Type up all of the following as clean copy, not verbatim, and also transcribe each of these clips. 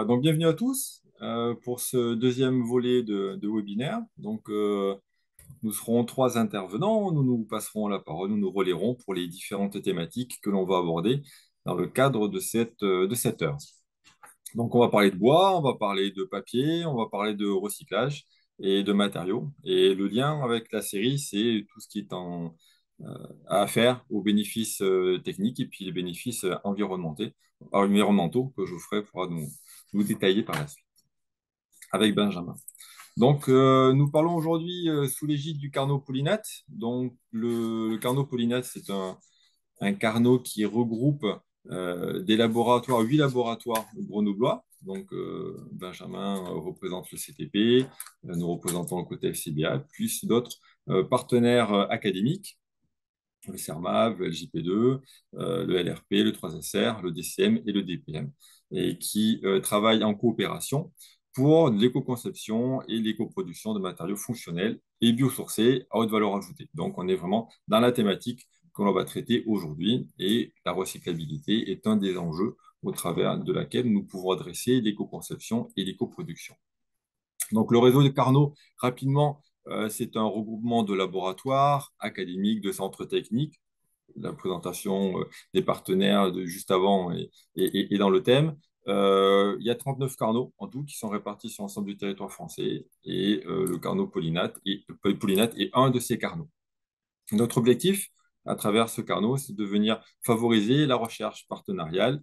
Donc, bienvenue à tous pour ce deuxième volet de webinaire. Nous serons trois intervenants. Nous nous passerons la parole, nous nous relayerons pour les différentes thématiques que l'on va aborder dans le cadre de cette heure. Donc, on va parler de bois, on va parler de papier, on va parler de recyclage et de matériaux. Et le lien avec la série, c'est tout ce qui est à faire aux bénéfices techniques et puis les bénéfices environnementaux que Geoffrey pourra nous détailler par la suite avec Benjamin. Donc, nous parlons aujourd'hui sous l'égide du Carnot Pollinate. Donc, le Carnot Pollinate, c'est un Carnot qui regroupe des laboratoires, 8 laboratoires grenoblois. Donc, Benjamin représente le CTP, nous représentons le côté FCBA, plus d'autres partenaires académiques, le CERMAV, le LJP2, le LRP, le 3SR, le DCM et le DPM, et qui travaillent en coopération pour l'éco-conception et l'éco-production de matériaux fonctionnels et biosourcés à haute valeur ajoutée. Donc, on est vraiment dans la thématique que l'on va traiter aujourd'hui, et la recyclabilité est un des enjeux au travers de laquelle nous pouvons adresser l'éco-conception et l'éco-production. Donc, le réseau de Carnot, rapidement, c'est un regroupement de laboratoires académiques, de centres techniques. La présentation des partenaires juste avant et dans le thème. Il y a 39 Carnots en tout qui sont répartis sur l'ensemble du territoire français, et le Carnot Polynate est un de ces Carnots. Notre objectif à travers ce Carnot, c'est de venir favoriser la recherche partenariale,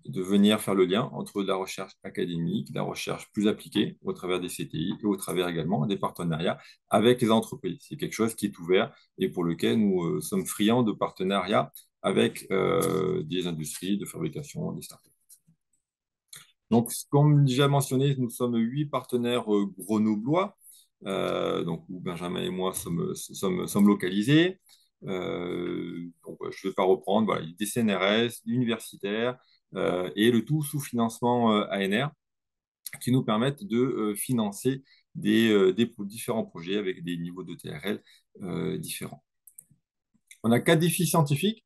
de venir faire le lien entre la recherche académique, la recherche plus appliquée au travers des CTI et au travers également des partenariats avec les entreprises. C'est quelque chose qui est ouvert et pour lequel nous sommes friands de partenariats avec des industries de fabrication, des startups. Donc, comme déjà mentionné, nous sommes 8 partenaires grenoblois, où Benjamin et moi sommes localisés. Je ne vais pas reprendre, voilà, des CNRS, universitaires, et le tout sous financement ANR, qui nous permettent de financer des différents projets avec des niveaux de TRL différents. On a 4 défis scientifiques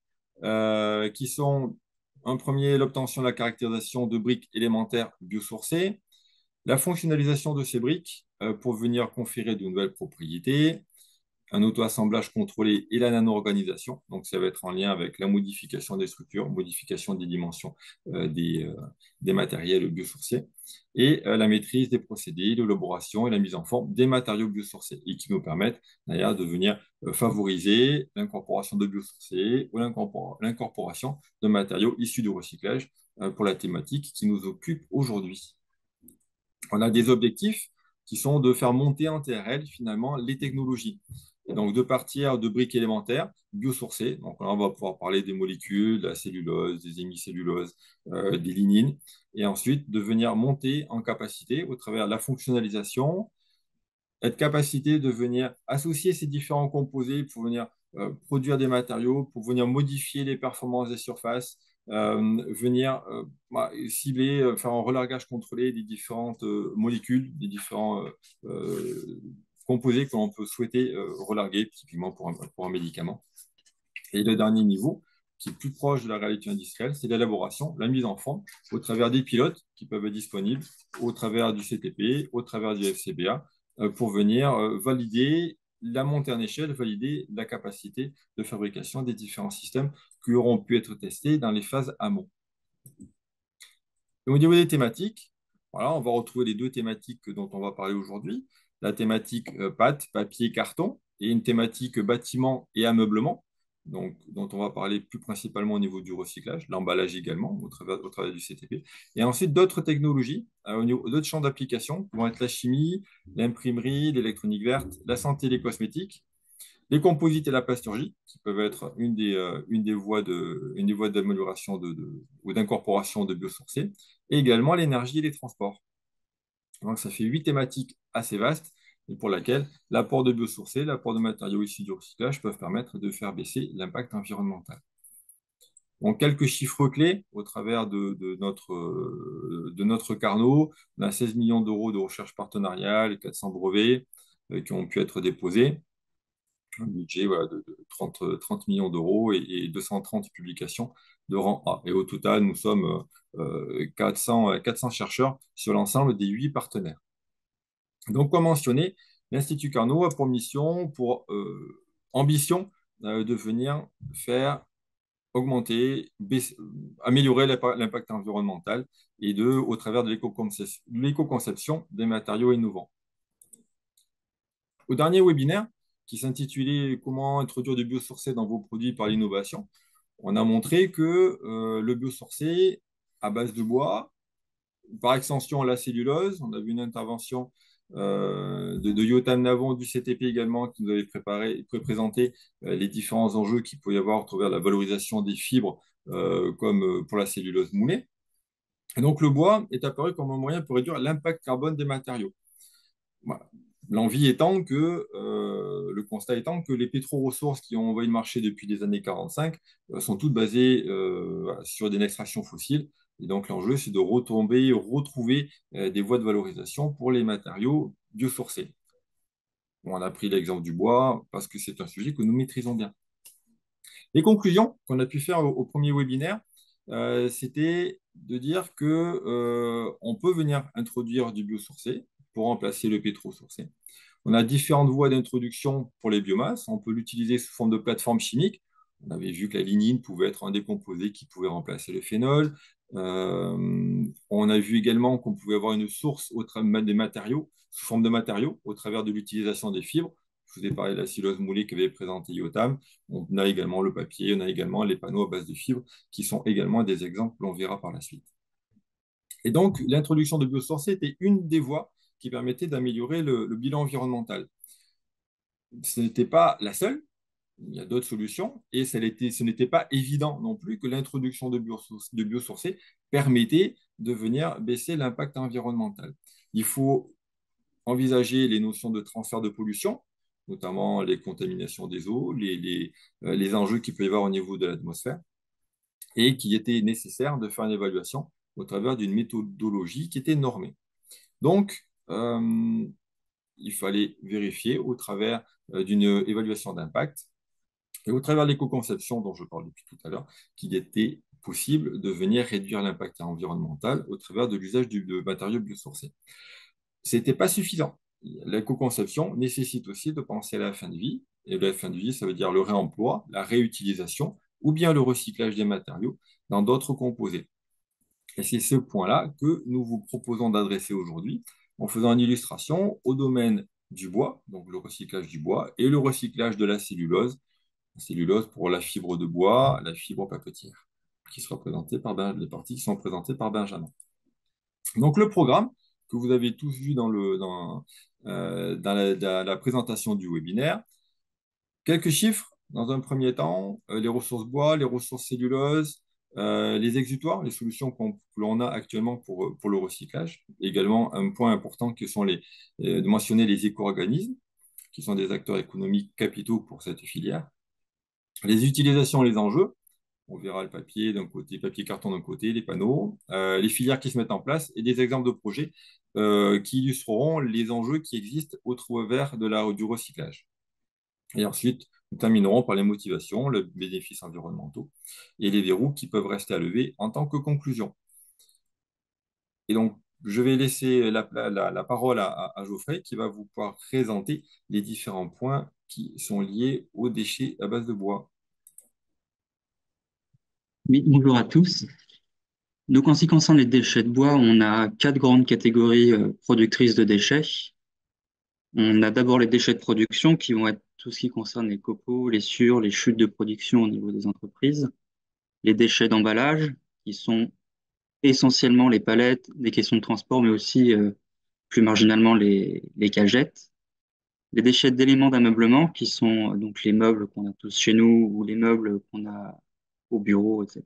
qui sont, un premier, l'obtention de la caractérisation de briques élémentaires biosourcées, la fonctionnalisation de ces briques pour venir conférer de nouvelles propriétés, un auto-assemblage contrôlé et la nano-organisation. Donc, ça va être en lien avec la modification des structures, modification des dimensions des matériels biosourcés, et la maîtrise des procédés, l'élaboration et la mise en forme des matériaux biosourcés, et qui nous permettent d'ailleurs de venir favoriser l'incorporation de biosourcés ou l'incorporation de matériaux issus du recyclage pour la thématique qui nous occupe aujourd'hui. On a des objectifs qui sont de faire monter en TRL finalement les technologies. Et donc, de partir de briques élémentaires biosourcées. Donc, là, on va pouvoir parler des molécules, de la cellulose, des hémicelluloses, des lignines. Et ensuite, de venir monter en capacité au travers de la fonctionnalisation, être capacité de venir associer ces différents composés pour venir produire des matériaux, pour venir modifier les performances des surfaces, venir cibler, faire un relargage contrôlé des différentes molécules, des différents composés que l'on peut souhaiter relarguer, typiquement pour un médicament. Et le dernier niveau, qui est plus proche de la réalité industrielle, c'est l'élaboration, la mise en forme, au travers des pilotes qui peuvent être disponibles, au travers du CTP, au travers du FCBA, pour venir valider la montée en échelle, valider la capacité de fabrication des différents systèmes qui auront pu être testés dans les phases amont. Et au niveau des thématiques, voilà, on va retrouver les 2 thématiques dont on va parler aujourd'hui. La thématique pâte, papier, carton, et une thématique bâtiment et ameublement, donc, dont on va parler plus principalement au niveau du recyclage, l'emballage également, au travers du CTP. Et ensuite, d'autres technologies, au niveau d'autres champs d'application, qui vont être la chimie, l'imprimerie, l'électronique verte, la santé et les cosmétiques, les composites et la plasturgie, qui peuvent être une des voies d'amélioration ou d'incorporation de biosourcés, et également l'énergie et les transports. Donc, ça fait 8 thématiques assez vastes, et pour lesquelles l'apport de biosourcés, l'apport de matériaux issus du recyclage peuvent permettre de faire baisser l'impact environnemental. Donc, quelques chiffres clés au travers de notre Carnot. On a 16 millions d'euros de recherche partenariale, 400 brevets qui ont pu être déposés. un budget voilà, de 30 millions d'euros et 230 publications de rang A. Et au total, nous sommes 400 chercheurs sur l'ensemble des 8 partenaires. Donc, comme mentionné, l'Institut Carnot a pour mission, pour ambition, de venir faire augmenter, améliorer l'impact environnemental et au travers de l'éco-conception des matériaux innovants. Au dernier webinaire, qui s'intitulait Comment introduire du biosourcé dans vos produits par l'innovation, on a montré que le biosourcé à base de bois, par extension la cellulose, on a vu une intervention de Yotam Navon du CTP également qui nous avait présenté les différents enjeux qu'il peut y avoir au travers de la valorisation des fibres comme pour la cellulose moulée. Et donc le bois est apparu comme un moyen pour réduire l'impact carbone des matériaux. Voilà. L'envie étant que, le constat étant que les pétro-ressources qui ont envahi le marché depuis les années 45 sont toutes basées sur des extractions fossiles. Et donc l'enjeu, c'est de retrouver des voies de valorisation pour les matériaux biosourcés. Bon, on a pris l'exemple du bois parce que c'est un sujet que nous maîtrisons bien. Les conclusions qu'on a pu faire au premier webinaire, c'était de dire que on peut venir introduire du biosourcé pour remplacer le pétro-sourcé. On a différentes voies d'introduction pour les biomasses. On peut l'utiliser sous forme de plateforme chimique. On avait vu que la lignine pouvait être un des composés qui pouvait remplacer le phénol. On a vu également qu'on pouvait avoir une source des matériaux, sous forme de matériaux, au travers de l'utilisation des fibres. Je vous ai parlé de la cellulose moulée qu'avait présenté Yotam. On a également le papier, on a également les panneaux à base de fibres, qui sont également des exemples que l'on verra par la suite. Et donc, l'introduction de biosourcés était une des voies qui permettait d'améliorer le bilan environnemental. Ce n'était pas la seule, il y a d'autres solutions, et ce n'était pas évident non plus que l'introduction de biosourcés permettait de venir baisser l'impact environnemental. Il faut envisager les notions de transfert de pollution, notamment les contaminations des eaux, les enjeux qu'il peut y avoir au niveau de l'atmosphère, et qu'il était nécessaire de faire une évaluation au travers d'une méthodologie qui était normée. Donc, il fallait vérifier au travers d'une évaluation d'impact et au travers de l'éco-conception dont je parle depuis tout à l'heure, qu'il était possible de venir réduire l'impact environnemental au travers de l'usage de matériaux biosourcés. Ce n'était pas suffisant. L'éco-conception nécessite aussi de penser à la fin de vie. Et la fin de vie, ça veut dire le réemploi, la réutilisation ou bien le recyclage des matériaux dans d'autres composés. Et c'est ce point-là que nous vous proposons d'adresser aujourd'hui en faisant une illustration au domaine du bois, donc le recyclage du bois, et le recyclage de la cellulose pour la fibre de bois, la fibre papetière, qui sera présentée par les parties qui sont présentées par Benjamin. Donc le programme que vous avez tous vu dans la présentation du webinaire, quelques chiffres dans un premier temps, les ressources bois, les ressources cellulose, les exutoires, les solutions que l'on a actuellement pour le recyclage. Également, un point important que sont de mentionner les éco-organismes, qui sont des acteurs économiques capitaux pour cette filière. Les utilisations, les enjeux, on verra le papier d'un côté, papier carton d'un côté, les panneaux, les filières qui se mettent en place et des exemples de projets qui illustreront les enjeux qui existent au travers du recyclage. Et ensuite, nous terminerons par les motivations, les bénéfices environnementaux et les verrous qui peuvent rester à lever en tant que conclusion. Et donc, je vais laisser la parole à Geoffrey qui va vous pouvoir présenter les différents points qui sont liés aux déchets à base de bois. Oui, bonjour à tous. Donc, en ce qui concerne les déchets de bois, on a quatre grandes catégories productrices de déchets. On a d'abord les déchets de production qui vont être tout ce qui concerne les copeaux, les sciures, les chutes de production au niveau des entreprises. Les déchets d'emballage qui sont essentiellement les palettes, des questions de transport, mais aussi plus marginalement les cagettes. Les déchets d'éléments d'ameublement qui sont donc les meubles qu'on a tous chez nous ou les meubles qu'on a au bureau, etc.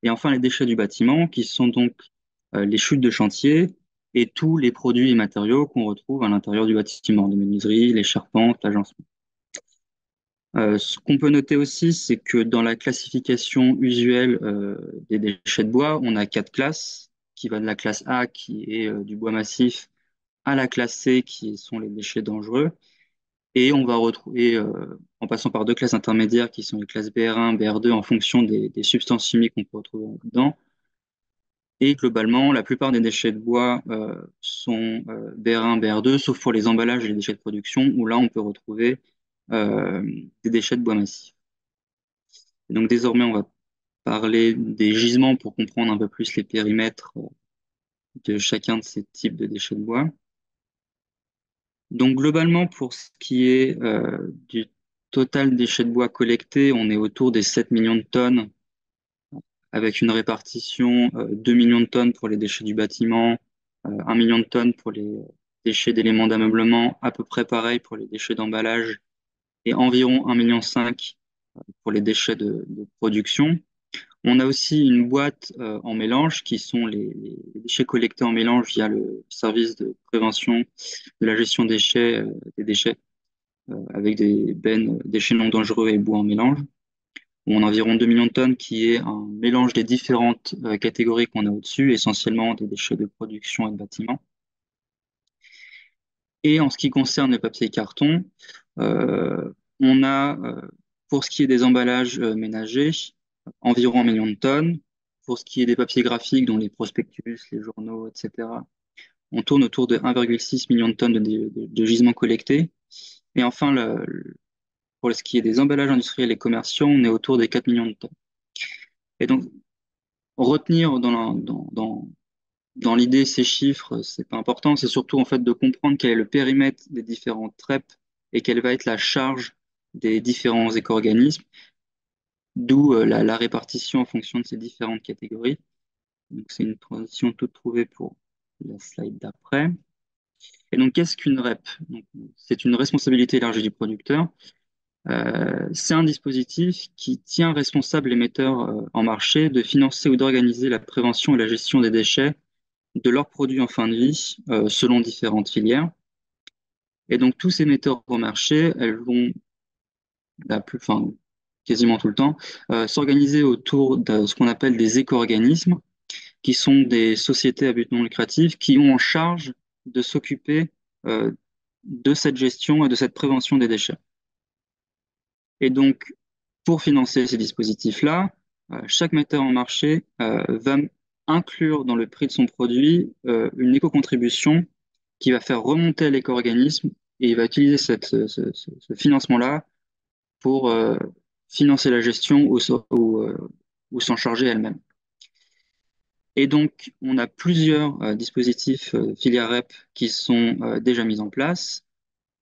Et enfin, les déchets du bâtiment, qui sont donc les chutes de chantier et tous les produits et matériaux qu'on retrouve à l'intérieur du bâtiment, les menuiseries, les charpentes, l'agencement. Ce qu'on peut noter aussi, c'est que dans la classification usuelle des déchets de bois, on a quatre classes, qui va de la classe A, qui est du bois massif, à la classe C, qui sont les déchets dangereux. Et on va retrouver, en passant par deux classes intermédiaires qui sont les classes BR1, BR2 en fonction des substances chimiques qu'on peut retrouver dedans. Et globalement, la plupart des déchets de bois sont BR1, BR2, sauf pour les emballages et les déchets de production, où là, on peut retrouver euh, des déchets de bois massifs. Et donc désormais, on va parler des gisements pour comprendre un peu plus les périmètres de chacun de ces types de déchets de bois. Donc globalement, pour ce qui est du total déchets de bois collectés, on est autour des 7 millions de tonnes, avec une répartition 2 millions de tonnes pour les déchets du bâtiment, 1 million de tonnes pour les déchets d'éléments d'ameublement, à peu près pareil pour les déchets d'emballage, et environ 1,5 million pour les déchets de production. On a aussi une boîte en mélange qui sont les déchets collectés en mélange via le service de prévention de la gestion des déchets avec des bennes déchets non dangereux et bois en mélange. On a environ 2 millions de tonnes qui est un mélange des différentes catégories qu'on a au-dessus, essentiellement des déchets de production et de bâtiment. Et en ce qui concerne le papier et carton, on a, pour ce qui est des emballages ménagers, environ 1 million de tonnes. Pour ce qui est des papiers graphiques, dont les prospectus, les journaux, etc., on tourne autour de 1,6 million de tonnes de gisements collectés. Et enfin, pour ce qui est des emballages industriels et commerciaux, on est autour des 4 millions de tonnes. Et donc, retenir dans l'idée ces chiffres, c'est pas important, c'est surtout en fait de comprendre quel est le périmètre des différentes REP et quelle va être la charge des différents éco-organismes, d'où la répartition en fonction de ces différentes catégories. Donc, c'est une transition toute trouvée pour la slide d'après. Et donc, qu'est-ce qu'une REP? Donc, c'est une responsabilité élargie du producteur. C'est un dispositif qui tient responsable les metteurs en marché de financer ou d'organiser la prévention et la gestion des déchets de leurs produits en fin de vie selon différentes filières. Et donc, tous ces metteurs au marché, elles vont enfin, quasiment tout le temps, s'organiser autour de ce qu'on appelle des éco-organismes, qui sont des sociétés à but non lucratif qui ont en charge de s'occuper euh, de cette gestion et de cette prévention des déchets. Et donc, pour financer ces dispositifs-là, chaque metteur en marché va inclure dans le prix de son produit une éco-contribution qui va faire remonter à l'éco-organisme et il va utiliser ce financement-là pour financer la gestion ou s'en charger elle-même. Et donc, on a plusieurs dispositifs filière REP qui sont déjà mis en place.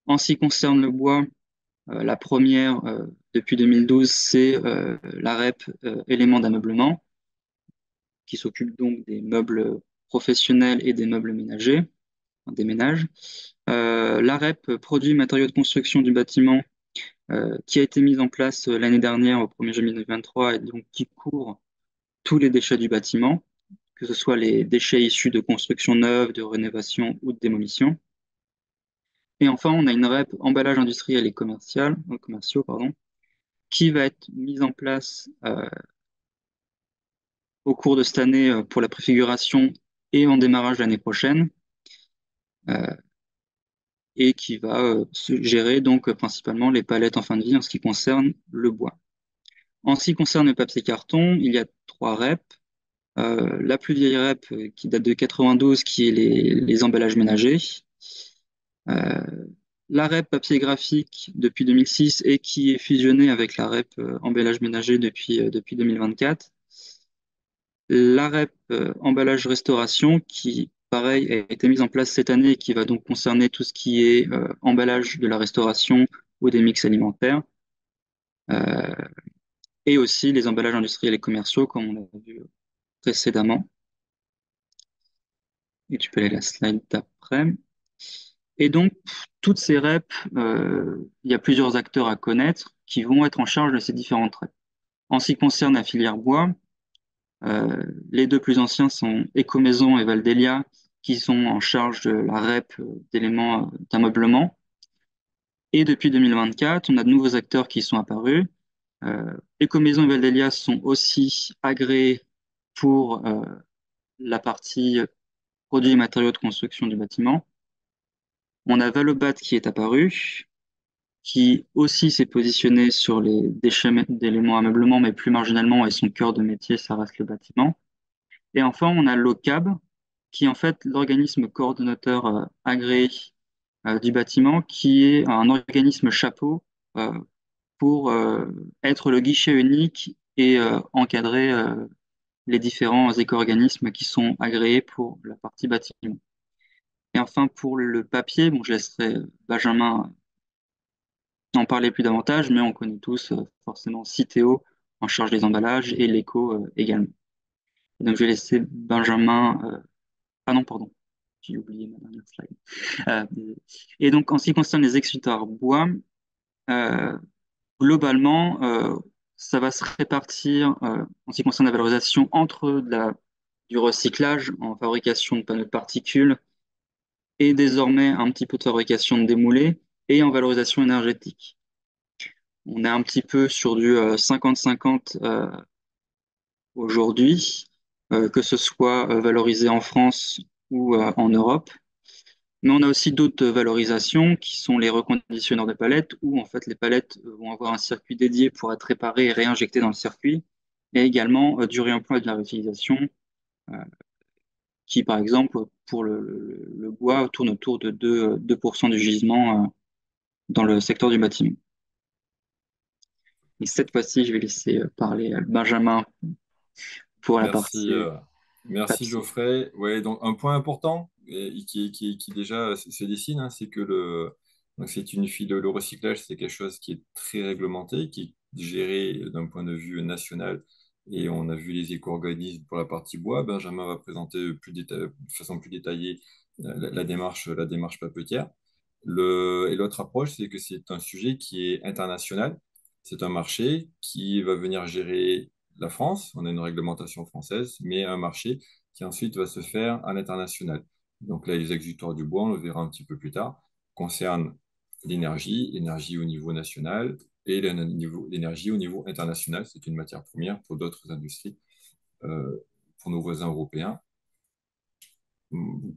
En ce qui concerne le bois, la première, depuis 2012, c'est la REP éléments d'ameublement, qui s'occupe donc des meubles professionnels et des meubles ménagers, enfin, des ménages. La REP produits matériaux de construction du bâtiment, qui a été mise en place l'année dernière au 1er janvier 2023 et donc qui couvre tous les déchets du bâtiment, que ce soit les déchets issus de construction neuve, de rénovation ou de démolition. Et enfin, on a une REP emballage industriel et commerciaux, pardon, qui va être mise en place au cours de cette année pour la préfiguration et en démarrage l'année prochaine, euh, et qui va se gérer donc principalement les palettes en fin de vie en ce qui concerne le bois. En ce qui concerne le papier carton, il y a trois REP. La plus vieille REP qui date de 92, qui est les emballages ménagers. Euh, la REP papier graphique depuis 2006 et qui est fusionnée avec la REP emballage ménager depuis 2024. La REP emballage restauration qui, pareil, a été mise en place cette année et qui va donc concerner tout ce qui est emballage de la restauration ou des mix alimentaires. Euh, et aussi les emballages industriels et commerciaux, comme on l'a vu précédemment. Et tu peux aller à la slide d'après. Et donc, toutes ces REP, il y a plusieurs acteurs à connaître qui vont être en charge de ces différentes REP. En ce qui concerne la filière bois, les deux plus anciens sont Ecomaison et Valdelia, qui sont en charge de la REP d'éléments d'ameublement. Et depuis 2024, on a de nouveaux acteurs qui sont apparus. Ecomaison et Valdelia sont aussi agréés pour la partie produits et matériaux de construction du bâtiment. On a Valobat qui est apparu. qui aussi s'est positionné sur les déchets d'éléments ameublement, mais plus marginalement, et son cœur de métier, ça reste le bâtiment. Et enfin, on a l'OCAB, qui est en fait l'organisme coordonnateur agréé du bâtiment, qui est un organisme chapeau euh, pour être le guichet unique et encadrer les différents éco-organismes qui sont agréés pour la partie bâtiment. Et enfin, pour le papier, bon, je laisserai Benjamin en parler plus davantage, mais on connaît tous forcément Citeo en charge des emballages et l'éco également. Et donc, je vais laisser Benjamin. Ah non, pardon, j'ai oublié ma dernière slide. Et donc, en ce qui concerne les exutoires bois, euh, globalement, ça va se répartir en ce qui concerne la valorisation entre du recyclage en fabrication de panneaux de particules et désormais un petit peu de fabrication de démoulés et en valorisation énergétique. On est un petit peu sur du 50-50 aujourd'hui, que ce soit valorisé en France ou en Europe. Mais on a aussi d'autres valorisations qui sont les reconditionneurs de palettes, où en fait les palettes vont avoir un circuit dédié pour être réparées et réinjectées dans le circuit, et également du réemploi et de la réutilisation, euh, qui par exemple pour le bois tourne autour de 2% du gisement dans le secteur du bâtiment. Et cette fois-ci, je vais laisser parler Benjamin pour la Merci, partie merci papier. Geoffrey. Ouais, donc un point important qui déjà se dessine, hein, c'est que donc c'est le recyclage, c'est quelque chose qui est très réglementé, qui est géré d'un point de vue national. Et on a vu les éco-organismes pour la partie bois. Benjamin va présenter de façon plus détaillée la démarche papetière. Et l'autre approche, c'est que c'est un sujet qui est international. C'est un marché qui va venir gérer la France, on a une réglementation française, mais un marché qui ensuite va se faire à l'international. Donc là, les exutoires du bois, on le verra un petit peu plus tard, concernent l'énergie au niveau national et l'énergie au niveau international. C'est une matière première pour d'autres industries, pour nos voisins européens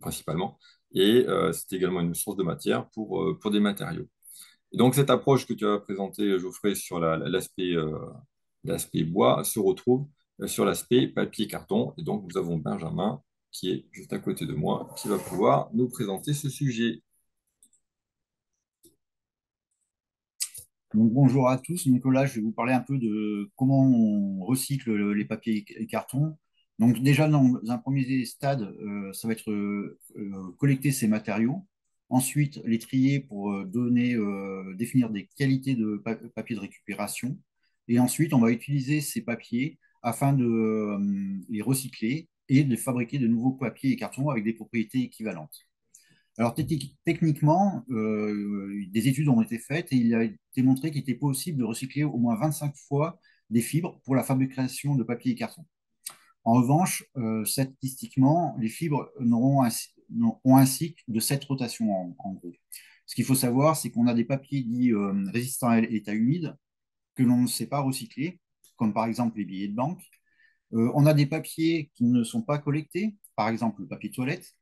principalement. Et c'est également une source de matière pour des matériaux. Et donc, cette approche que tu as présentée, Geoffrey, sur l'aspect bois, se retrouve sur l'aspect papier-carton. Et donc, nous avons Benjamin, qui est juste à côté de moi, qui va pouvoir nous présenter ce sujet. Donc, bonjour à tous. Donc là, je vais vous parler un peu de comment on recycle les papiers et cartons. Donc déjà, dans un premier stade, ça va être collecter ces matériaux. Ensuite, les trier pour définir des qualités de papier de récupération. Et ensuite, on va utiliser ces papiers afin de les recycler et de fabriquer de nouveaux papiers et cartons avec des propriétés équivalentes. Alors, techniquement, des études ont été faites et il a été montré qu'il était possible de recycler au moins 25 fois des fibres pour la fabrication de papier et carton. En revanche, statistiquement, les fibres ont un cycle de 7 rotations en gros. Ce qu'il faut savoir, c'est qu'on a des papiers dits résistants à l'état humide que l'on ne sait pas recycler, comme par exemple les billets de banque. On a des papiers qui ne sont pas collectés, par exemple le papier toilette,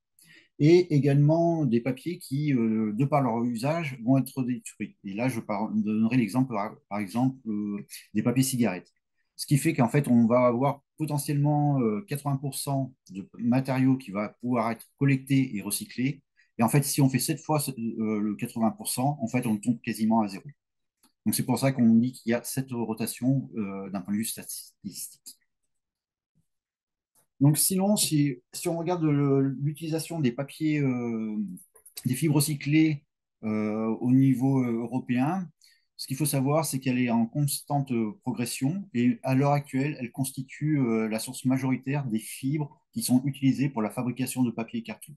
et également des papiers qui, de par leur usage, vont être détruits. Et là, je donnerai l'exemple, par exemple, des papiers cigarettes. Ce qui fait qu'en fait, on va avoir potentiellement 80% de matériaux qui va pouvoir être collectés et recyclés. Et en fait, si on fait 7 fois le 80%, en fait, on tombe quasiment à zéro. Donc, c'est pour ça qu'on dit qu'il y a cette rotation d'un point de vue statistique. Donc sinon, si on regarde l'utilisation des papiers, des fibres recyclées au niveau européen, ce qu'il faut savoir, c'est qu'elle est en constante progression et à l'heure actuelle, elle constitue la source majoritaire des fibres qui sont utilisées pour la fabrication de papier et carton.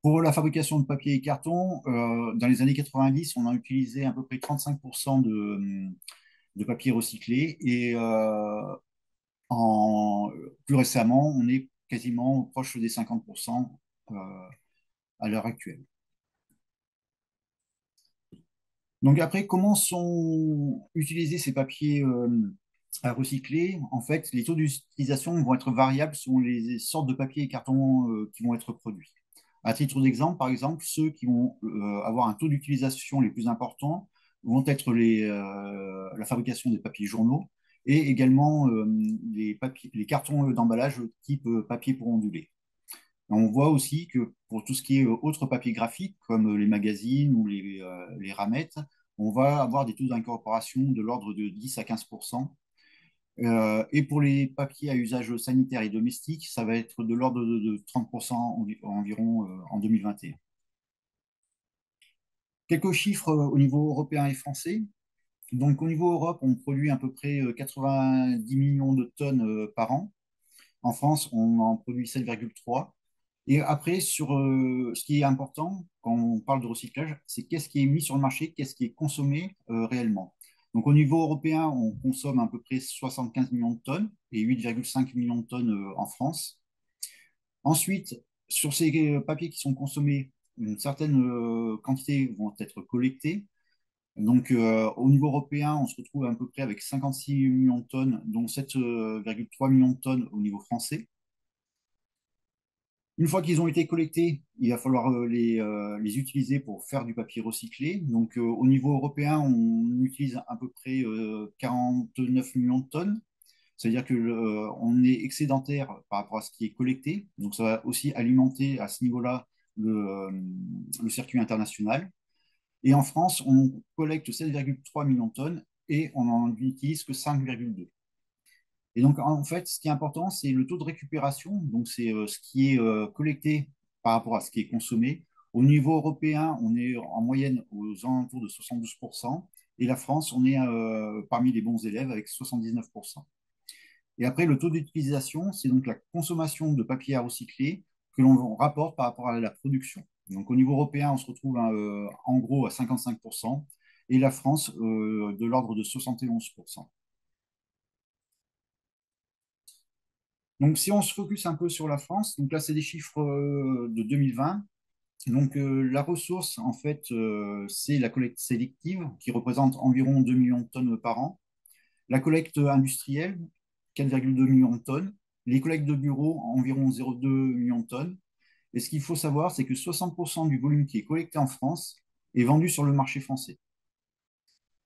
Pour la fabrication de papier et carton, dans les années 90, on a utilisé à peu près 35% de papier recyclé et plus récemment, on est quasiment proche des 50% à l'heure actuelle. Donc après, comment sont utilisés ces papiers à recycler? En fait, les taux d'utilisation vont être variables selon les sortes de papier et carton qui vont être produits. À titre d'exemple, par exemple, ceux qui vont avoir un taux d'utilisation les plus importants vont être la fabrication des papiers journaux et également les cartons d'emballage type papier pour onduler. On voit aussi que pour tout ce qui est autres papiers graphiques, comme les magazines ou les ramettes, on va avoir des taux d'incorporation de l'ordre de 10 à 15%. Et pour les papiers à usage sanitaire et domestique, ça va être de l'ordre de 30% environ en 2021. Quelques chiffres au niveau européen et français. Donc, au niveau Europe, on produit à peu près 90 millions de tonnes par an. En France, on en produit 7,3. Et après, sur ce qui est important quand on parle de recyclage, c'est qu'est-ce qui est mis sur le marché, qu'est-ce qui est consommé réellement. Donc, au niveau européen, on consomme à peu près 75 millions de tonnes et 8,5 millions de tonnes en France. Ensuite, sur ces papiers qui sont consommés, une certaine quantité vont être collectées. Donc, au niveau européen, on se retrouve à peu près avec 56 millions de tonnes, dont 7,3 millions de tonnes au niveau français. Une fois qu'ils ont été collectés, il va falloir les utiliser pour faire du papier recyclé. Donc, au niveau européen, on utilise à peu près 49 millions de tonnes. C'est-à-dire qu'on est excédentaire par rapport à ce qui est collecté. Donc, ça va aussi alimenter à ce niveau-là le circuit international. Et en France, on collecte 7,3 millions de tonnes et on n'en utilise que 5,2. Et donc, en fait, ce qui est important, c'est le taux de récupération. Donc, c'est ce qui est collecté par rapport à ce qui est consommé. Au niveau européen, on est en moyenne aux alentours de 72%. Et la France, on est parmi les bons élèves avec 79%. Et après, le taux d'utilisation, c'est donc la consommation de papier à recycler que l'on rapporte par rapport à la production. Donc, au niveau européen, on se retrouve en gros à 55% et la France de l'ordre de 71%. Donc, si on se focus un peu sur la France, donc là, c'est des chiffres de 2020. Donc, la ressource, en fait, c'est la collecte sélective qui représente environ 2 millions de tonnes par an. La collecte industrielle, 4,2 millions de tonnes. Les collectes de bureaux, environ 0,2 millions de tonnes. Et ce qu'il faut savoir, c'est que 60% du volume qui est collecté en France est vendu sur le marché français.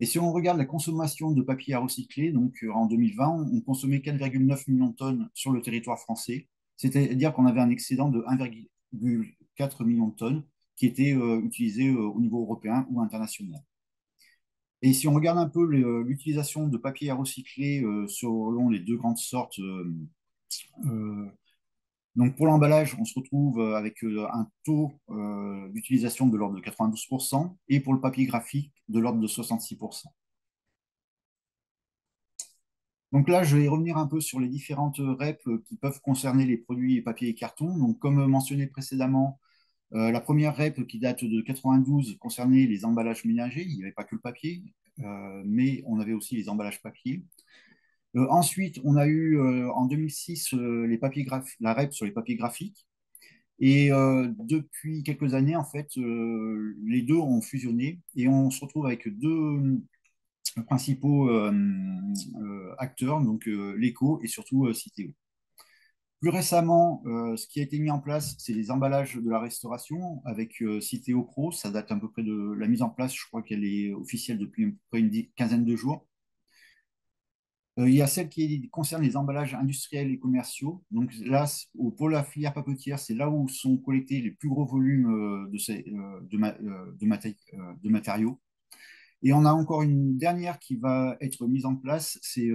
Et si on regarde la consommation de papier à recycler, donc en 2020, on consommait 4,9 millions de tonnes sur le territoire français, c'est-à-dire qu'on avait un excédent de 1,4 million de tonnes qui étaient utilisées au niveau européen ou international. Et si on regarde un peu l'utilisation de papier à recycler selon les deux grandes sortes, euh, donc pour l'emballage, on se retrouve avec un taux d'utilisation de l'ordre de 92% et pour le papier graphique de l'ordre de 66%. Donc là, je vais revenir un peu sur les différentes REP qui peuvent concerner les produits papier et carton. Donc comme mentionné précédemment, la première REP qui date de 92 concernait les emballages ménagers. Il n'y avait pas que le papier, mais on avait aussi les emballages papier. Ensuite, on a eu en 2006 la REP sur les papiers graphiques. Et depuis quelques années, en fait, les deux ont fusionné et on se retrouve avec deux principaux acteurs, donc l'ECO et surtout Citeo. Plus récemment, ce qui a été mis en place, c'est les emballages de la restauration avec Citeo Pro. Ça date à peu près de la mise en place, je crois qu'elle est officielle depuis à peu près une quinzaine de jours. Il y a celle qui concerne les emballages industriels et commerciaux. Donc là, pour la filière papetière, c'est là où sont collectés les plus gros volumes de matériaux. Et on a encore une dernière qui va être mise en place, c'est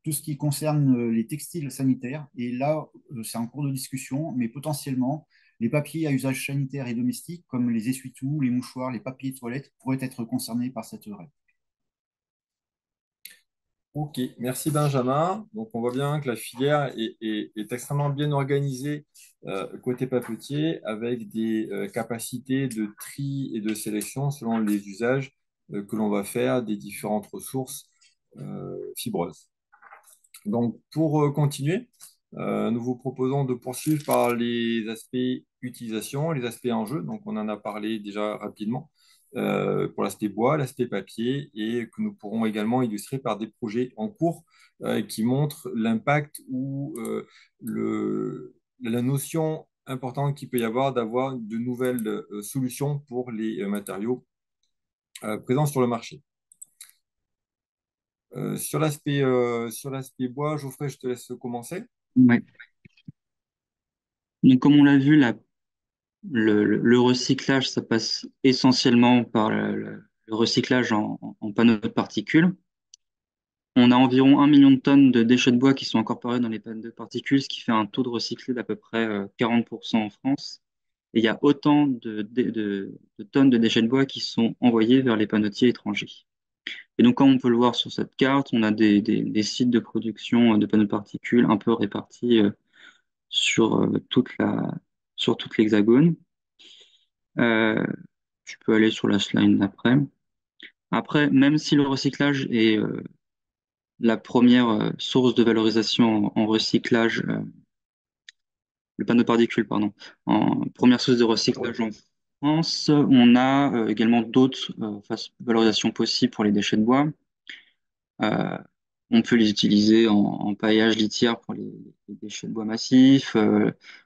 tout ce qui concerne les textiles sanitaires. Et là, c'est en cours de discussion, mais potentiellement, les papiers à usage sanitaire et domestique, comme les essuie-tout, les mouchoirs, les papiers toilettes, pourraient être concernés par cette règle. Ok, merci Benjamin. Donc, on voit bien que la filière est extrêmement bien organisée côté papetier avec des capacités de tri et de sélection selon les usages que l'on va faire des différentes ressources fibreuses. Donc, pour continuer, nous vous proposons de poursuivre par les aspects utilisation, les aspects enjeux. Donc, on en a parlé déjà rapidement pour l'aspect bois, l'aspect papier, et que nous pourrons également illustrer par des projets en cours qui montrent l'impact ou la notion importante qu'il peut y avoir d'avoir de nouvelles solutions pour les matériaux présents sur le marché. Sur l'aspect bois, Geoffrey, je te laisse commencer. Ouais. Donc, comme on l'a vu, le recyclage, ça passe essentiellement par le recyclage en panneaux de particules. On a environ 1 million de tonnes de déchets de bois qui sont incorporés dans les panneaux de particules, ce qui fait un taux de recyclé d'à peu près 40% en France. Et il y a autant de tonnes de déchets de bois qui sont envoyés vers les panneautiers étrangers. Et donc, comme on peut le voir sur cette carte, on a des sites de production de panneaux de particules un peu répartis sur sur toute l'Hexagone. Euh, Tu peux aller sur la slide d'après. Après, même si le recyclage est la première source de valorisation en recyclage, le panneau de particules, pardon, en première source de recyclage en France, on a également d'autres valorisations possibles pour les déchets de bois. Euh, on peut les utiliser en paillage litière pour les déchets de bois massifs,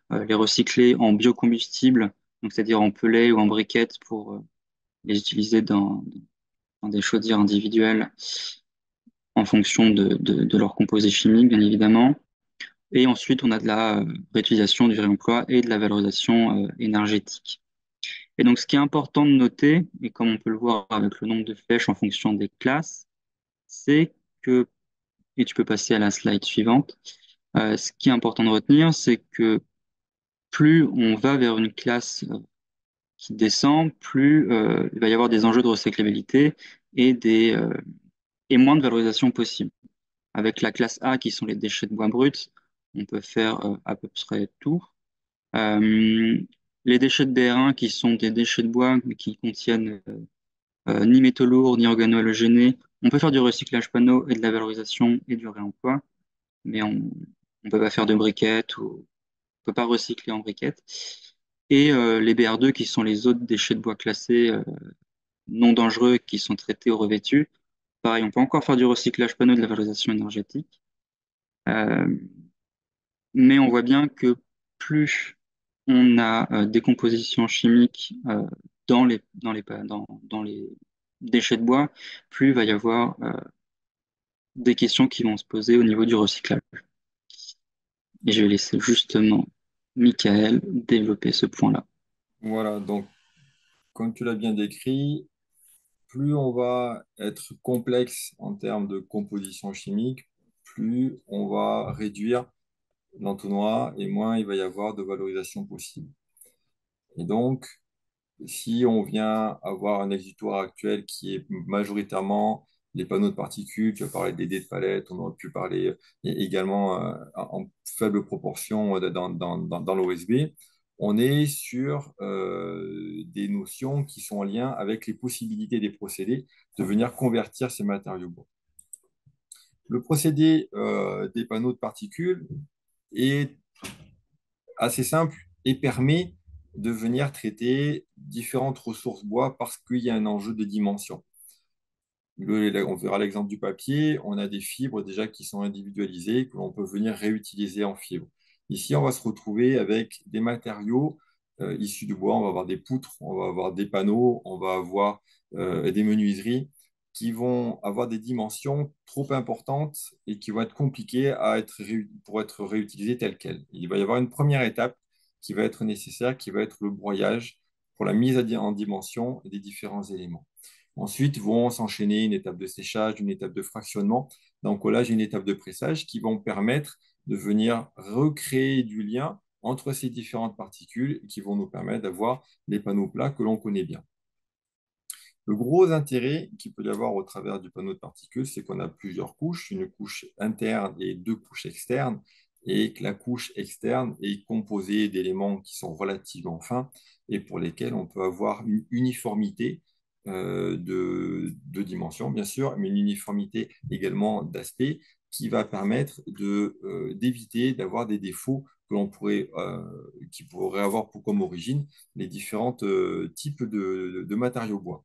les recycler en biocombustible, donc c'est-à-dire en pellets ou en briquettes pour les utiliser dans des chaudières individuelles en fonction de leur composé chimique, bien évidemment. Et ensuite, on a de la réutilisation, du réemploi et de la valorisation énergétique. Et donc, ce qui est important de noter, et comme on peut le voir avec le nombre de flèches en fonction des classes, c'est que, et tu peux passer à la slide suivante, ce qui est important de retenir, c'est que plus on va vers une classe qui descend, plus il va y avoir des enjeux de recyclabilité et, et moins de valorisation possible. Avec la classe A, qui sont les déchets de bois bruts, on peut faire à peu près tout. Euh, les déchets de BR1, qui sont des déchets de bois mais qui contiennent ni métaux lourds, ni organohalogénés, on peut faire du recyclage panneau et de la valorisation et du réemploi, mais on ne peut pas faire de briquettes ou on peut pas recycler en briquettes. Et les BR2, qui sont les autres déchets de bois classés non dangereux qui sont traités ou revêtus, pareil, on peut encore faire du recyclage panneau et de la valorisation énergétique. Euh, mais on voit bien que plus on a des compositions chimiques dans les déchets de bois, plus il va y avoir des questions qui vont se poser au niveau du recyclage. Et je vais laisser justement Michael développer ce point-là. Voilà, donc, comme tu l'as bien décrit, plus on va être complexe en termes de composition chimique, plus on va réduire l'entonnoir et moins il va y avoir de valorisation possible. Et donc, si on vient avoir un exutoire actuel qui est majoritairement les panneaux de particules, tu as parlé des dés de palette, on aurait pu parler également en faible proportion dans l'OSB, on est sur des notions qui sont en lien avec les possibilités des procédés de venir convertir ces matériaux bois. Le procédé des panneaux de particules est assez simple et permet de venir traiter différentes ressources bois parce qu'il y a un enjeu de dimension. On verra l'exemple du papier, on a des fibres déjà qui sont individualisées, que l'on peut venir réutiliser en fibres. Ici, on va se retrouver avec des matériaux issus du bois, on va avoir des poutres, on va avoir des panneaux, on va avoir des menuiseries qui vont avoir des dimensions trop importantes et qui vont être compliquées pour être réutilisées telles quelles. Il va y avoir une première étape qui va être nécessaire, qui va être le broyage pour la mise en dimension des différents éléments. Ensuite, vont s'enchaîner une étape de séchage, une étape de fractionnement, d'encollage et une étape de pressage qui vont permettre de venir recréer du lien entre ces différentes particules et qui vont nous permettre d'avoir les panneaux plats que l'on connaît bien. Le gros intérêt qu'il peut y avoir au travers du panneau de particules, c'est qu'on a plusieurs couches, une couche interne et deux couches externes, et que la couche externe est composée d'éléments qui sont relativement fins et pour lesquels on peut avoir une uniformité de dimension, bien sûr, mais une uniformité également d'aspect qui va permettre d'éviter d'avoir des défauts qui pourraient avoir comme origine les différents types de matériaux bois.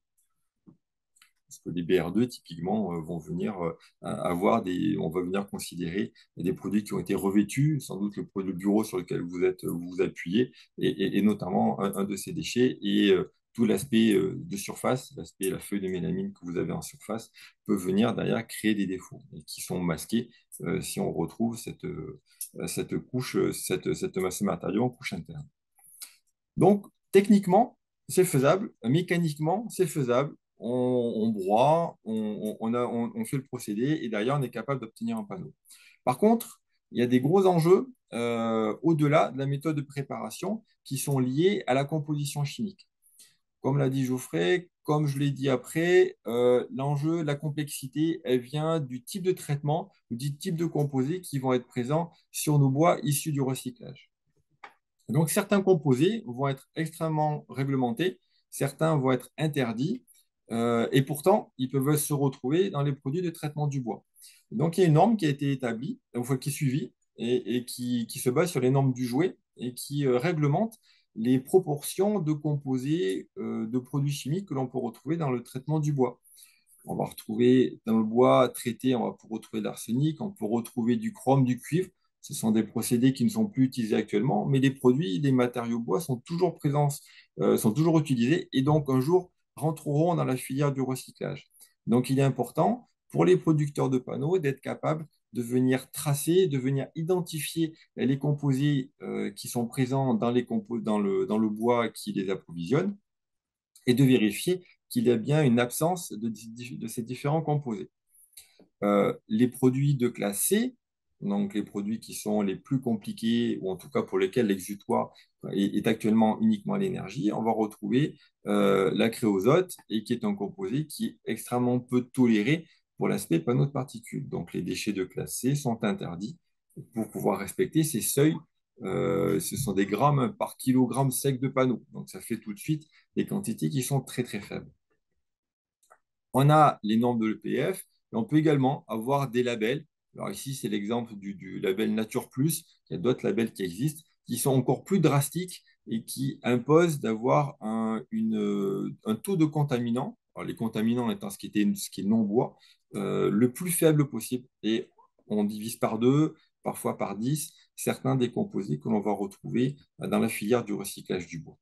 Parce que les BR2, typiquement, vont venir on va venir considérer des produits qui ont été revêtus, sans doute le produit de bureau sur lequel vous vous appuyez, et notamment un de ces déchets est tout l'aspect de surface, la feuille de mélamine que vous avez en surface, peut venir derrière créer des défauts et qui sont masqués si on retrouve cette couche, ce matériau en couche interne. Donc, techniquement, c'est faisable. Mécaniquement, c'est faisable. On broie, on fait le procédé et derrière, on est capable d'obtenir un panneau. Par contre, il y a des gros enjeux au-delà de la méthode de préparation qui sont liés à la composition chimique. Comme l'a dit Geoffrey, comme je l'ai dit après, l'enjeu, la complexité, elle vient du type de traitement ou du type de composés qui vont être présents sur nos bois issus du recyclage. Donc, certains composés vont être extrêmement réglementés, certains vont être interdits, et pourtant, ils peuvent se retrouver dans les produits de traitement du bois. Donc, il y a une norme qui a été établie, qui est suivie, et qui se base sur les normes du jouet, et qui réglemente les proportions de composés de produits chimiques que l'on peut retrouver dans le traitement du bois. On va retrouver dans le bois traité, on va retrouver de l'arsenic, on peut retrouver du chrome, du cuivre. Ce sont des procédés qui ne sont plus utilisés actuellement, mais les produits, les matériaux bois sont toujours présents, sont toujours utilisés et donc un jour rentreront dans la filière du recyclage. Donc il est important pour les producteurs de panneaux d'être capables de venir tracer, de venir identifier les composés qui sont présents dans dans le bois qui les approvisionne et de vérifier qu'il y a bien une absence de ces différents composés. Les produits de classe C, donc les produits qui sont les plus compliqués, ou en tout cas pour lesquels l'exutoire est actuellement uniquement à l'énergie, on va retrouver la créosote, et qui est un composé qui est extrêmement peu toléré pour l'aspect panneau de particules. Donc les déchets de classe C sont interdits pour pouvoir respecter ces seuils. Ce sont des grammes par kilogramme sec de panneau. Donc ça fait tout de suite des quantités qui sont très très faibles. On a les normes de l'EPF, mais on peut également avoir des labels. Alors ici, c'est l'exemple du label Nature Plus. Il y a d'autres labels qui existent, qui sont encore plus drastiques et qui imposent d'avoir un taux de contaminants, alors les contaminants étant ce qui est non-bois, le plus faible possible. Et on divise par 2, parfois par 10, certains des composés que l'on va retrouver dans la filière du recyclage du bois.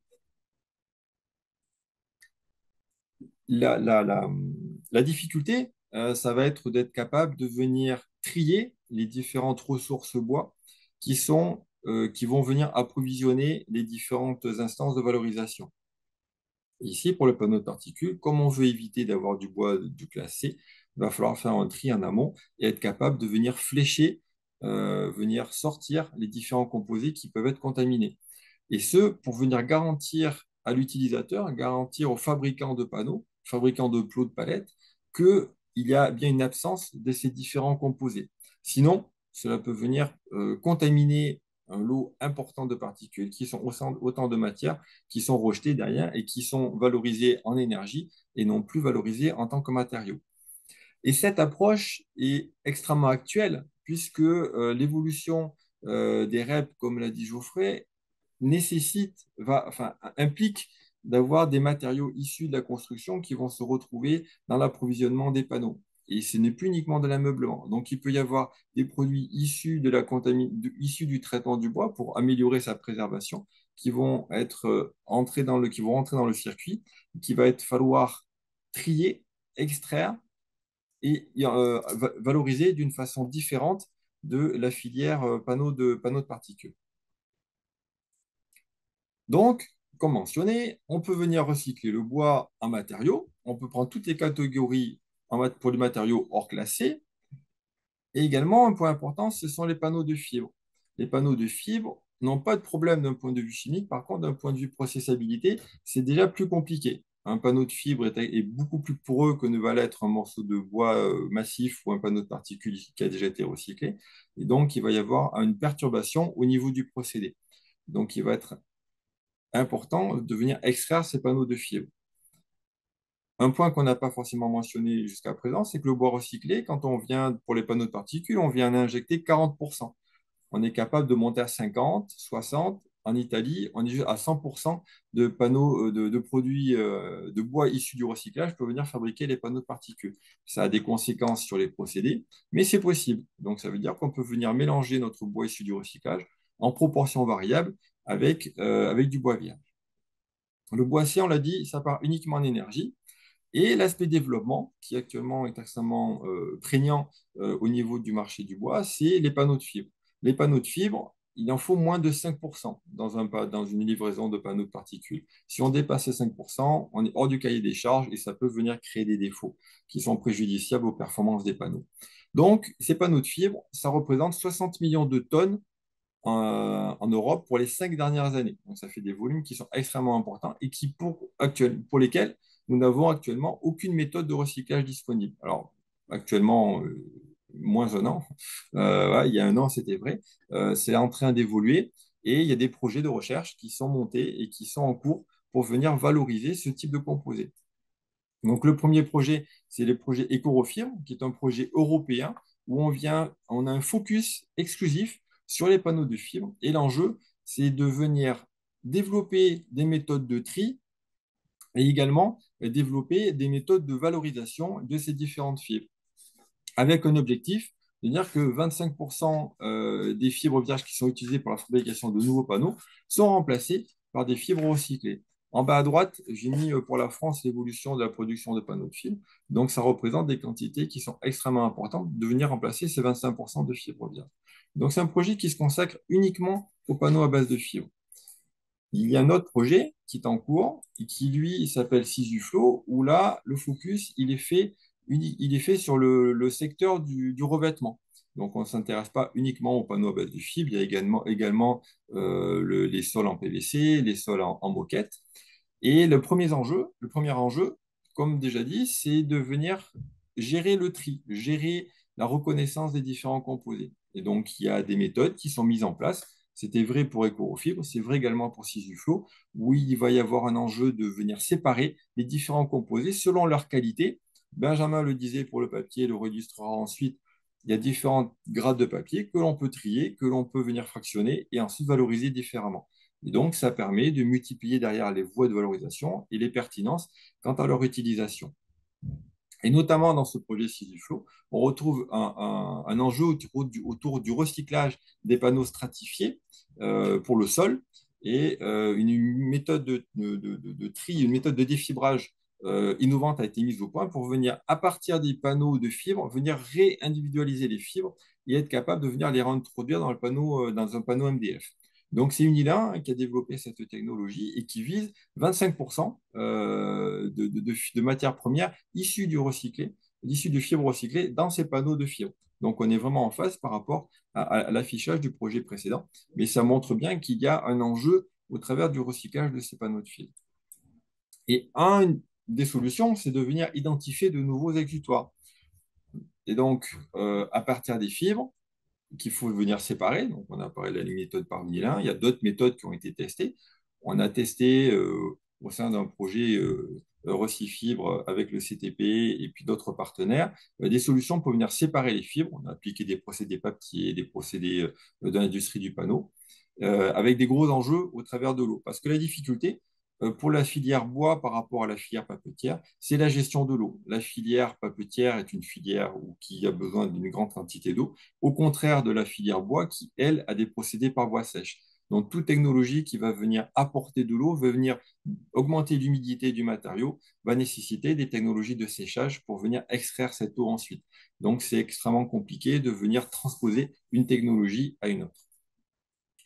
La, la, la, la difficulté, ça va être d'être capable de venir trier les différentes ressources bois qui vont venir approvisionner les différentes instances de valorisation. Ici, pour le panneau de particules, comme on veut éviter d'avoir du bois de classe C, il va falloir faire un tri en amont et être capable de venir flécher, venir sortir les différents composés qui peuvent être contaminés. Et ce, pour venir garantir à l'utilisateur, garantir aux fabricants de panneaux, fabricants de plots de palettes, qu'il y a bien une absence de ces différents composés. Sinon, cela peut venir contaminer un lot important de particules qui sont autant de matières qui sont rejetées derrière et qui sont valorisées en énergie et non plus valorisées en tant que matériaux. Et cette approche est extrêmement actuelle puisque l'évolution des REP, comme l'a dit Geoffrey, implique d'avoir des matériaux issus de la construction qui vont se retrouver dans l'approvisionnement des panneaux. Et ce n'est plus uniquement de l'ameublement. Donc, il peut y avoir des produits issus issus du traitement du bois pour améliorer sa préservation, qui vont rentrer dans le circuit, qu'il va falloir trier, extraire et valoriser d'une façon différente de la filière panneaux de particules. Donc, comme mentionné, on peut venir recycler le bois en matériaux. On peut prendre toutes les catégories pour les matériaux hors classés. Et également, un point important, ce sont les panneaux de fibre. Les panneaux de fibre n'ont pas de problème d'un point de vue chimique. Par contre, d'un point de vue processabilité, c'est déjà plus compliqué. Un panneau de fibre est beaucoup plus poreux que ne va l'être un morceau de bois massif ou un panneau de particules qui a déjà été recyclé. Et donc, il va y avoir une perturbation au niveau du procédé. Donc, il va être important de venir extraire ces panneaux de fibre. Un point qu'on n'a pas forcément mentionné jusqu'à présent, c'est que le bois recyclé, quand on vient pour les panneaux de particules, on vient injecter 40%. On est capable de monter à 50, 60. En Italie, on est à 100% de panneaux de produits de bois issus du recyclage pour venir fabriquer les panneaux de particules. Ça a des conséquences sur les procédés, mais c'est possible. Donc ça veut dire qu'on peut venir mélanger notre bois issu du recyclage en proportion variable avec du bois vierge. Le boîtier, on l'a dit, ça part uniquement en énergie. Et l'aspect développement, qui actuellement est extrêmement prégnant au niveau du marché du bois, c'est les panneaux de fibre. Les panneaux de fibre, il en faut moins de 5% dans une livraison de panneaux de particules. Si on dépasse ces 5%, on est hors du cahier des charges et ça peut venir créer des défauts qui sont préjudiciables aux performances des panneaux. Donc, ces panneaux de fibre, ça représente 60 millions de tonnes en Europe pour les 5 dernières années. Donc, ça fait des volumes qui sont extrêmement importants et pour lesquels nous n'avons actuellement aucune méthode de recyclage disponible. Alors, actuellement, moins un an, ouais, il y a un an, c'était vrai, c'est en train d'évoluer et il y a des projets de recherche qui sont montés et qui sont en cours pour venir valoriser ce type de composés. Donc, le premier projet, c'est le projet Ecorofirm, qui est un projet européen où on a un focus exclusif sur les panneaux de fibre. Et l'enjeu, c'est de venir développer des méthodes de tri et également développer des méthodes de valorisation de ces différentes fibres, avec un objectif de dire que 25% des fibres vierges qui sont utilisées pour la fabrication de nouveaux panneaux sont remplacées par des fibres recyclées. En bas à droite, j'ai mis pour la France l'évolution de la production de panneaux de fibres. Donc, ça représente des quantités qui sont extrêmement importantes de venir remplacer ces 25% de fibres vierges. Donc, c'est un projet qui se consacre uniquement aux panneaux à base de fibres. Il y a un autre projet qui est en cours et qui, lui, s'appelle Sisuflow, où là, le focus, il est fait sur le secteur du revêtement. Donc, on ne s'intéresse pas uniquement aux panneaux à base de fibres, il y a également les sols en PVC, les sols en moquette. Et le premier enjeu, comme déjà dit, c'est de venir gérer le tri, gérer la reconnaissance des différents composés. Et donc, il y a des méthodes qui sont mises en place. C'était vrai pour Ecorofibres, c'est vrai également pour Sisuflow, où il va y avoir un enjeu de venir séparer les différents composés selon leur qualité. Benjamin le disait pour le papier, le registrera ensuite. Il y a différents grades de papier que l'on peut trier, que l'on peut venir fractionner et ensuite valoriser différemment. Et donc, ça permet de multiplier derrière les voies de valorisation et les pertinences quant à leur utilisation. Et notamment dans ce projet Sisuflow, on retrouve un enjeu autour du recyclage des panneaux stratifiés pour le sol et une méthode de tri, une méthode de défibrage innovante a été mise au point pour venir, à partir des panneaux de fibres, venir réindividualiser les fibres et être capable de venir les réintroduire dans un panneau MDF. Donc, c'est Unila qui a développé cette technologie et qui vise 25% de matières premières issues de fibres recyclées dans ces panneaux de fibres. Donc, on est vraiment en phase par rapport à l'affichage du projet précédent, mais ça montre bien qu'il y a un enjeu au travers du recyclage de ces panneaux de fibres. Et une des solutions, c'est de venir identifier de nouveaux exutoires. Et donc, à partir des fibres, qu'il faut venir séparer. Donc, on a parlé de la méthode par vinyle. Il y a d'autres méthodes qui ont été testées. On a testé au sein d'un projet Recifibre avec le CTP et puis d'autres partenaires des solutions pour venir séparer les fibres. On a appliqué des procédés papier, des procédés de l'industrie du panneau, avec des gros enjeux au travers de l'eau. Parce que la difficulté, pour la filière bois par rapport à la filière papetière, c'est la gestion de l'eau. La filière papetière est une filière qui a besoin d'une grande quantité d'eau, au contraire de la filière bois qui, elle, a des procédés par voie sèche. Donc, toute technologie qui va venir apporter de l'eau, va venir augmenter l'humidité du matériau, va nécessiter des technologies de séchage pour venir extraire cette eau ensuite. Donc, c'est extrêmement compliqué de venir transposer une technologie à une autre.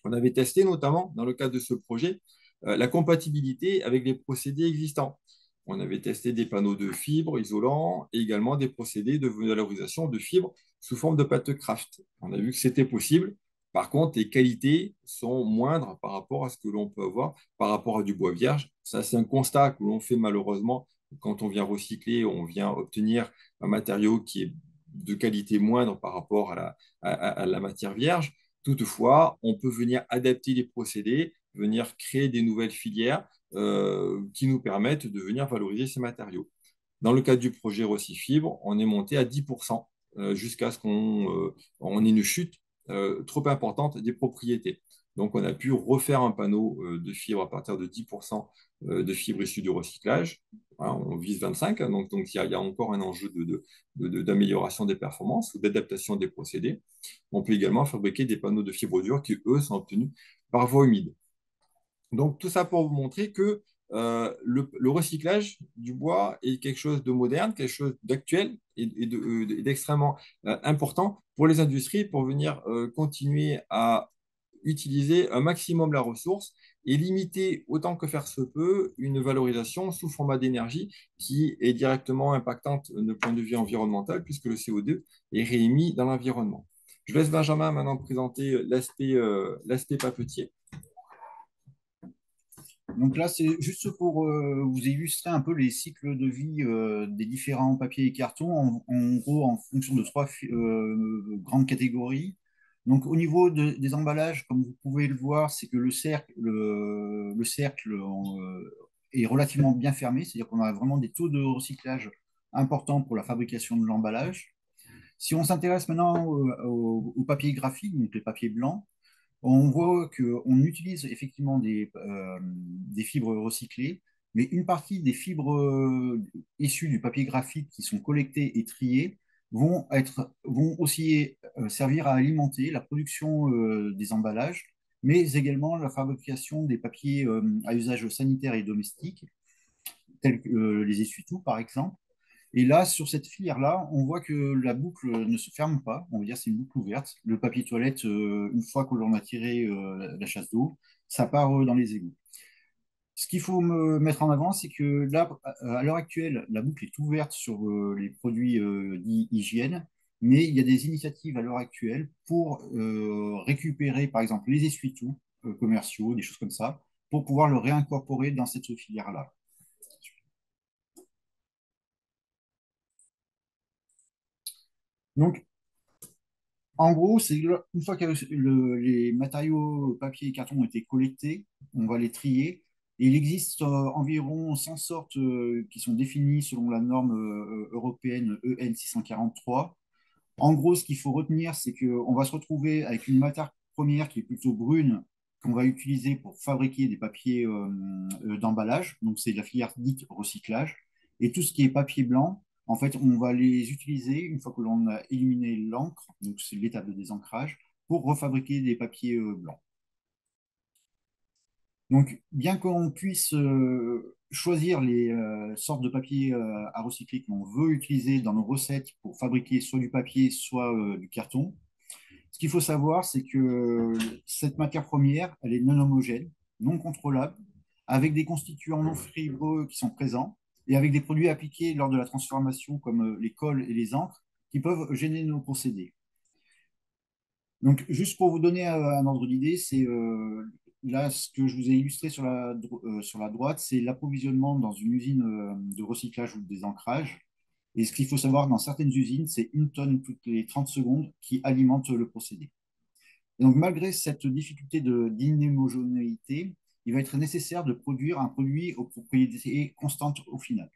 On avait testé notamment, dans le cadre de ce projet, la compatibilité avec les procédés existants. On avait testé des panneaux de fibres isolants et également des procédés de valorisation de fibres sous forme de pâte Kraft. On a vu que c'était possible. Par contre, les qualités sont moindres par rapport à ce que l'on peut avoir par rapport à du bois vierge. Ça, c'est un constat que l'on fait malheureusement quand on vient recycler, on vient obtenir un matériau qui est de qualité moindre par rapport à la matière vierge. Toutefois, on peut venir adapter les procédés, venir créer des nouvelles filières qui nous permettent de venir valoriser ces matériaux. Dans le cadre du projet Recifibre, on est monté à 10% jusqu'à ce qu'on ait une chute trop importante des propriétés. Donc, on a pu refaire un panneau de fibres à partir de 10% de fibres issues du recyclage. Hein, on vise 25, hein, donc il y a encore un enjeu d'amélioration des performances ou d'adaptation des procédés. On peut également fabriquer des panneaux de fibres dures qui, eux, sont obtenus par voie humide. Donc, tout ça pour vous montrer que le recyclage du bois est quelque chose de moderne, quelque chose d'actuel d'extrêmement important pour les industries pour venir continuer à utiliser un maximum la ressource et limiter autant que faire se peut une valorisation sous format d'énergie qui est directement impactante d'un point de vue environnemental puisque le CO2 est réémis dans l'environnement. Je laisse Benjamin maintenant présenter l'aspect papetier. Donc là, c'est juste pour vous illustrer un peu les cycles de vie des différents papiers et cartons, en gros, en fonction de trois grandes catégories. Donc, au niveau des emballages, comme vous pouvez le voir, c'est que le cercle est relativement bien fermé, c'est-à-dire qu'on a vraiment des taux de recyclage importants pour la fabrication de l'emballage. Si on s'intéresse maintenant au papier graphique, donc les papiers blancs, on voit qu'on utilise effectivement des fibres recyclées, mais une partie des fibres issues du papier graphique qui sont collectées et triées vont aussi servir à alimenter la production des emballages, mais également la fabrication des papiers à usage sanitaire et domestique, tels que les essuie-tout par exemple. Et là, sur cette filière-là, on voit que la boucle ne se ferme pas. On va dire c'est une boucle ouverte. Le papier toilette, une fois que l'on a tiré la chasse d'eau, ça part dans les égouts. Ce qu'il faut me mettre en avant, c'est que là, à l'heure actuelle, la boucle est ouverte sur les produits dits hygiène, mais il y a des initiatives à l'heure actuelle pour récupérer, par exemple, les essuie-tout commerciaux, des choses comme ça, pour pouvoir le réincorporer dans cette filière-là. Donc, en gros, c'est une fois que les matériaux papier et carton ont été collectés, on va les trier. Et il existe environ 100 sortes qui sont définies selon la norme européenne EN 643. En gros, ce qu'il faut retenir, c'est qu'on va se retrouver avec une matière première qui est plutôt brune, qu'on va utiliser pour fabriquer des papiers d'emballage. Donc, c'est de la filière dite recyclage. Et tout ce qui est papier blanc, en fait, on va les utiliser une fois que l'on a éliminé l'encre, donc c'est l'étape de désancrage, pour refabriquer des papiers blancs. Donc, bien qu'on puisse choisir les sortes de papier à recycler que l'on veut utiliser dans nos recettes pour fabriquer soit du papier, soit du carton, ce qu'il faut savoir, c'est que cette matière première, elle est non homogène, non contrôlable, avec des constituants non fibreux qui sont présents et avec des produits appliqués lors de la transformation comme les cols et les encres qui peuvent gêner nos procédés. Donc, juste pour vous donner un ordre d'idée, c'est là ce que je vous ai illustré sur la droite, c'est l'approvisionnement dans une usine de recyclage ou de désancrage. Et ce qu'il faut savoir, dans certaines usines, c'est 1 tonne toutes les 30 secondes qui alimente le procédé. Et donc, malgré cette difficulté d'inhomogénéité, il va être nécessaire de produire un produit aux propriétés constantes au final.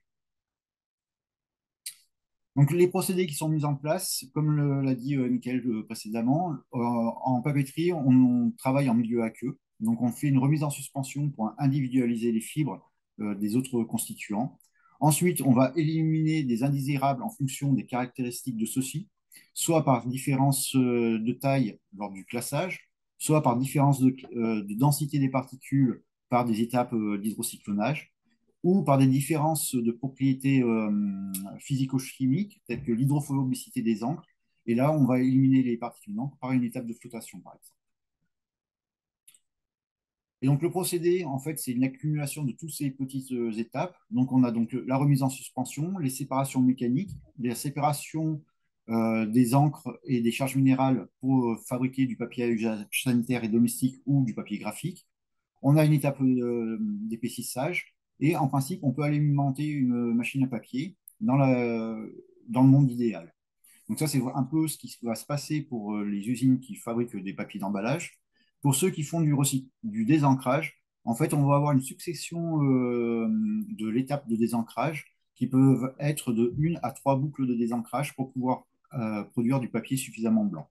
Donc, les procédés qui sont mis en place, comme l'a dit Michael précédemment, en papeterie, on travaille en milieu aqueux. Donc, on fait une remise en suspension pour individualiser les fibres des autres constituants. Ensuite, on va éliminer des indésirables en fonction des caractéristiques de ceux-ci, soit par différence de taille lors du classage, soit par différence de densité des particules par des étapes d'hydrocyclonnage, ou par des différences de propriétés physico-chimiques, telles que l'hydrophobicité des encres. Et là, on va éliminer les particules d'encre par une étape de flottation, par exemple. Et donc, le procédé, en fait, c'est une accumulation de toutes ces petites étapes. Donc, on a donc la remise en suspension, les séparations mécaniques, la séparation des encres et des charges minérales pour fabriquer du papier à usage sanitaire et domestique ou du papier graphique. On a une étape d'épaississage et en principe, on peut alimenter une machine à papier dans le monde idéal. Donc ça, c'est un peu ce qui va se passer pour les usines qui fabriquent des papiers d'emballage. Pour ceux qui font du désancrage, en fait, on va avoir une succession de l'étape de désancrage qui peuvent être de 1 à 3 boucles de désancrage pour pouvoir produire du papier suffisamment blanc.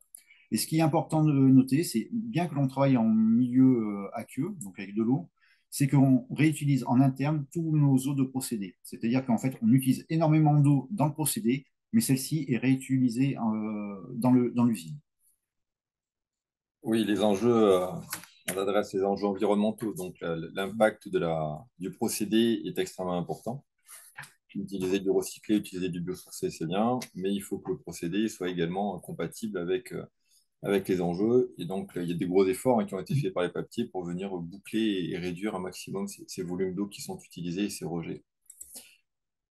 Et ce qui est important de noter, c'est bien que l'on travaille en milieu aqueux, donc avec de l'eau, c'est qu'on réutilise en interne tous nos eaux de procédé. C'est-à-dire qu'en fait, on utilise énormément d'eau dans le procédé, mais celle-ci est réutilisée dans l'usine. Oui, on adresse les enjeux environnementaux. Donc, l'impact du procédé est extrêmement important. Utiliser du recyclé, utiliser du biosourcé, c'est bien, mais il faut que le procédé soit également compatible avec les enjeux. Et donc, il y a des gros efforts qui ont été faits par les papetiers pour venir boucler et réduire un maximum ces volumes d'eau qui sont utilisés et ces rejets.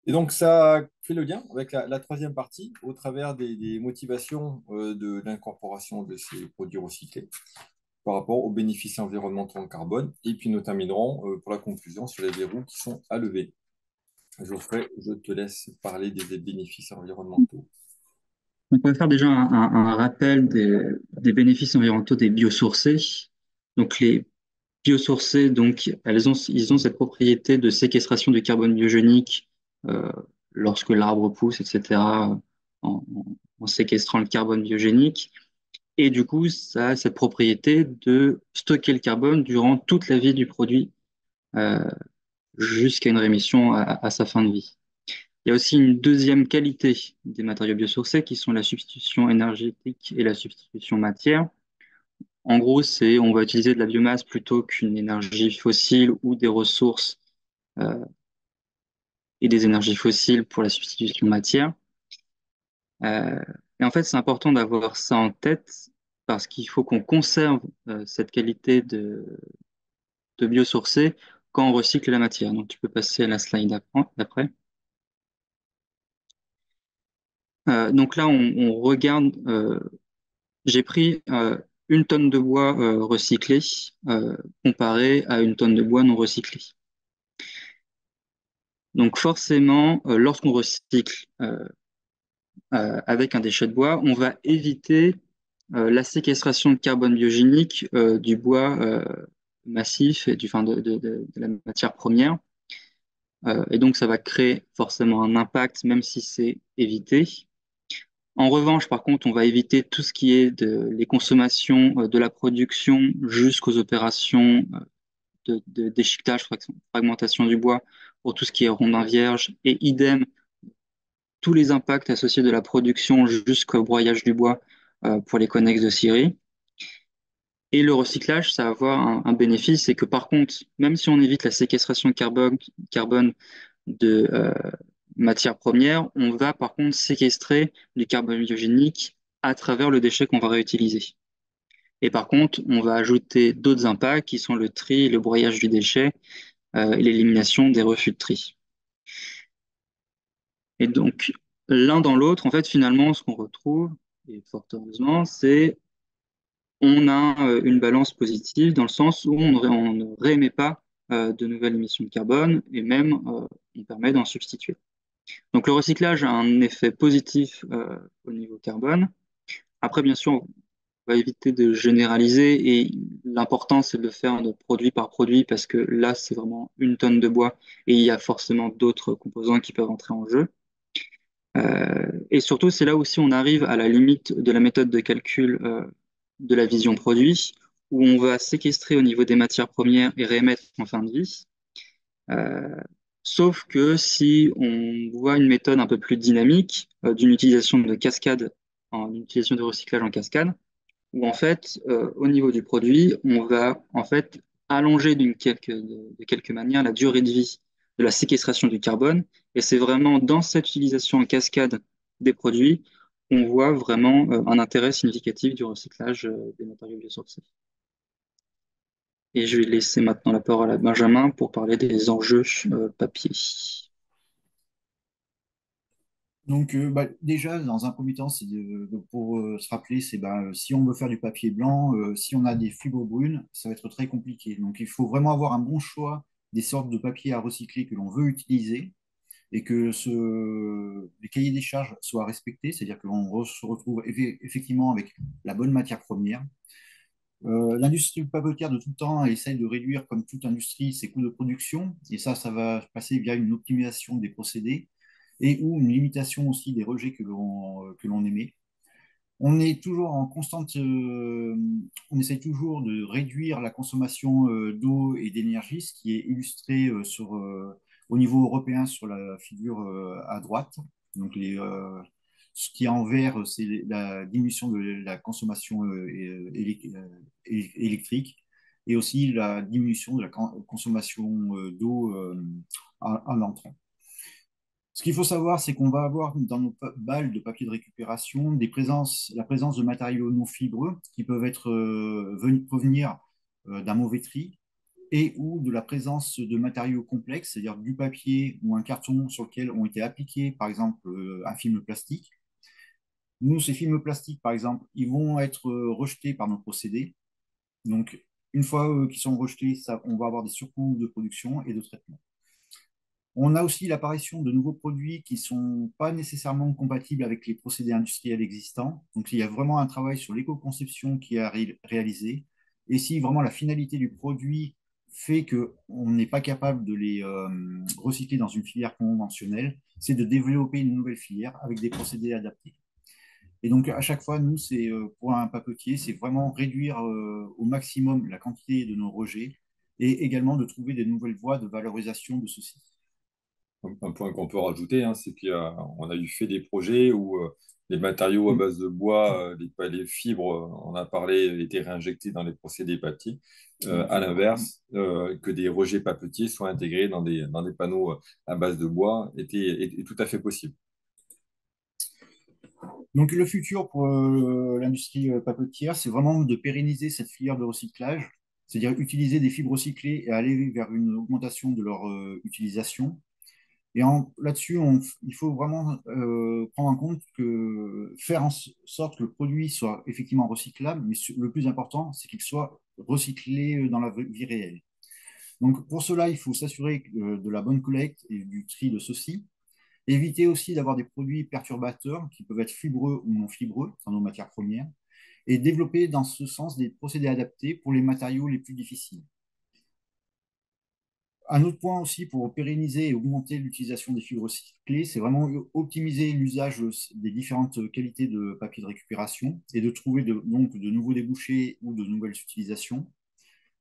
Et donc, ça fait le lien avec la troisième partie au travers des motivations de l'incorporation de ces produits recyclés par rapport aux bénéfices environnementaux en carbone. Et puis, nous terminerons pour la conclusion sur les verrous qui sont à lever. Geoffrey, je te laisse parler des bénéfices environnementaux. On peut faire déjà un rappel des bénéfices environnementaux des biosourcés. Donc, les biosourcés, donc, ils ont cette propriété de séquestration du carbone biogénique euh, lorsque l'arbre pousse, etc., en, en séquestrant le carbone biogénique. Et du coup, ça a cette propriété de stocker le carbone durant toute la vie du produit euh, jusqu'à une rémission à sa fin de vie. Il y a aussi une deuxième qualité des matériaux biosourcés qui sont la substitution énergétique et la substitution matière. En gros, on va utiliser de la biomasse plutôt qu'une énergie fossile ou des ressources euh, et des énergies fossiles pour la substitution matière. Euh, et en fait, c'est important d'avoir ça en tête parce qu'il faut qu'on conserve cette qualité de biosourcé quand on recycle la matière. Donc, tu peux passer à la slide d'après. Donc là, on regarde. J'ai pris une tonne de bois recyclé comparé à une tonne de bois non recyclé. Donc forcément, lorsqu'on recycle avec un déchet de bois, on va éviter la séquestration de carbone biogénique du bois massif et de la matière première. Et donc ça va créer forcément un impact, même si c'est évité. En revanche, par contre, on va éviter tout ce qui est les consommations de la production jusqu'aux opérations de déchiquetage, fragmentation du bois pour tout ce qui est rondin vierge et idem tous les impacts associés de la production jusqu'au broyage du bois pour les connexes de scierie. Et le recyclage, ça va avoir un bénéfice, c'est que par contre, même si on évite la séquestration de carbone de matières premières, on va par contre séquestrer du carbone biogénique à travers le déchet qu'on va réutiliser. Et par contre, on va ajouter d'autres impacts qui sont le tri, le broyage du déchet et l'élimination des refus de tri. Et donc, l'un dans l'autre, en fait, finalement, ce qu'on retrouve, et fort heureusement, c'est on a une balance positive dans le sens où on ne réémet pas de nouvelles émissions de carbone et même on permet d'en substituer. Donc le recyclage a un effet positif au niveau carbone. Après, bien sûr, on va éviter de généraliser et l'important, c'est de le faire de produit par produit parce que là, c'est vraiment une tonne de bois et il y a forcément d'autres composants qui peuvent entrer en jeu. Et surtout, c'est là aussi on arrive à la limite de la méthode de calcul de la vision produit, où on va séquestrer au niveau des matières premières et réémettre en fin de vie. Euh, Sauf que si on voit une méthode un peu plus dynamique d'une utilisation de cascade, une utilisation de recyclage en cascade, où en fait, au niveau du produit, on va en fait allonger de quelque manière la durée de vie de la séquestration du carbone. Et c'est vraiment dans cette utilisation en cascade des produits qu'on voit vraiment un intérêt significatif du recyclage des matériaux biosourcés. Et je vais laisser maintenant la parole à Benjamin pour parler des enjeux papier. Donc, déjà, dans un premier temps, pour se rappeler, si on veut faire du papier blanc, si on a des fibres brunes, ça va être très compliqué. Donc, il faut vraiment avoir un bon choix des sortes de papier à recycler que l'on veut utiliser et que les cahiers des charges soient respectés, c'est-à-dire qu'on se retrouve effectivement avec la bonne matière première. L'industrie papetière de tout temps essaye de réduire, comme toute industrie, ses coûts de production, et ça va passer via une optimisation des procédés et ou une limitation aussi des rejets que l'on émet. On est toujours en constante, on essaye toujours de réduire la consommation d'eau et d'énergie, ce qui est illustré au niveau européen sur la figure à droite. Donc ce qui est en vert, c'est la diminution de la consommation électrique. et aussi la diminution de la consommation d'eau à l'entrée. Ce qu'il faut savoir, c'est qu'on va avoir dans nos balles de papier de récupération la présence de matériaux non fibreux qui peuvent provenir d'un mauvais tri et ou de la présence de matériaux complexes, c'est-à-dire du papier ou un carton sur lequel ont été appliqués, par exemple, un film plastique. Nous, ces films plastiques, par exemple, ils vont être rejetés par nos procédés. Donc, une fois qu'ils sont rejetés, on va avoir des surcoûts de production et de traitement. On a aussi l'apparition de nouveaux produits qui ne sont pas nécessairement compatibles avec les procédés industriels existants. Donc, il y a vraiment un travail sur l'éco-conception qui est réalisé. Et si vraiment la finalité du produit fait qu'on n'est pas capable de les recycler dans une filière conventionnelle, c'est de développer une nouvelle filière avec des procédés adaptés. Et donc, à chaque fois, nous, pour un papetier, c'est vraiment réduire au maximum la quantité de nos rejets et également de trouver des nouvelles voies de valorisation de ceux-ci. Un point qu'on peut rajouter, hein, c'est qu'on a eu fait des projets où les matériaux à base de bois, les fibres, on a parlé, étaient réinjectés dans les procédés papier. À l'inverse, que des rejets papetiers soient intégrés dans des panneaux à base de bois est tout à fait possible. Donc le futur pour l'industrie papetière, c'est vraiment de pérenniser cette filière de recyclage, c'est-à-dire utiliser des fibres recyclées et aller vers une augmentation de leur utilisation. Et là-dessus, il faut vraiment prendre en compte que faire en sorte que le produit soit effectivement recyclable, mais le plus important, c'est qu'il soit recyclé dans la vie réelle. Donc pour cela, il faut s'assurer de la bonne collecte et du tri de ceux-ci. Éviter aussi d'avoir des produits perturbateurs qui peuvent être fibreux ou non fibreux dans nos matières premières. Et développer dans ce sens des procédés adaptés pour les matériaux les plus difficiles. Un autre point aussi pour pérenniser et augmenter l'utilisation des fibres recyclées, c'est vraiment optimiser l'usage des différentes qualités de papier de récupération et de trouver donc de nouveaux débouchés ou de nouvelles utilisations.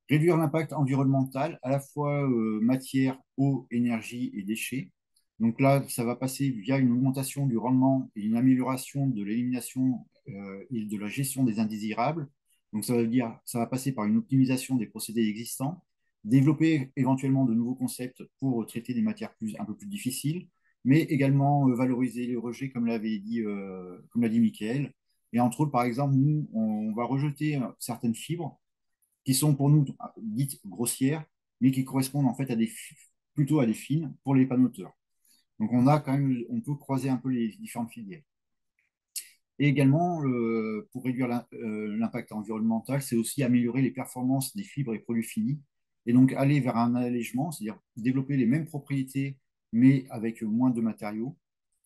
Réduire l'impact environnemental, à la fois matière, eau, énergie et déchets. Donc là, ça va passer via une augmentation du rendement et une amélioration de l'élimination et de la gestion des indésirables. Donc ça veut dire, ça va passer par une optimisation des procédés existants, développer éventuellement de nouveaux concepts pour traiter des matières un peu plus difficiles, mais également valoriser les rejets, comme l'a dit Mickaël. Et entre autres, par exemple, nous, on va rejeter certaines fibres qui sont pour nous dites grossières, mais qui correspondent en fait plutôt à des fines pour les panoteurs. Donc on peut croiser un peu les différentes filières. Et également, pour réduire l'impact environnemental, c'est aussi améliorer les performances des fibres et produits finis, et donc aller vers un allègement, c'est-à-dire développer les mêmes propriétés, mais avec moins de matériaux.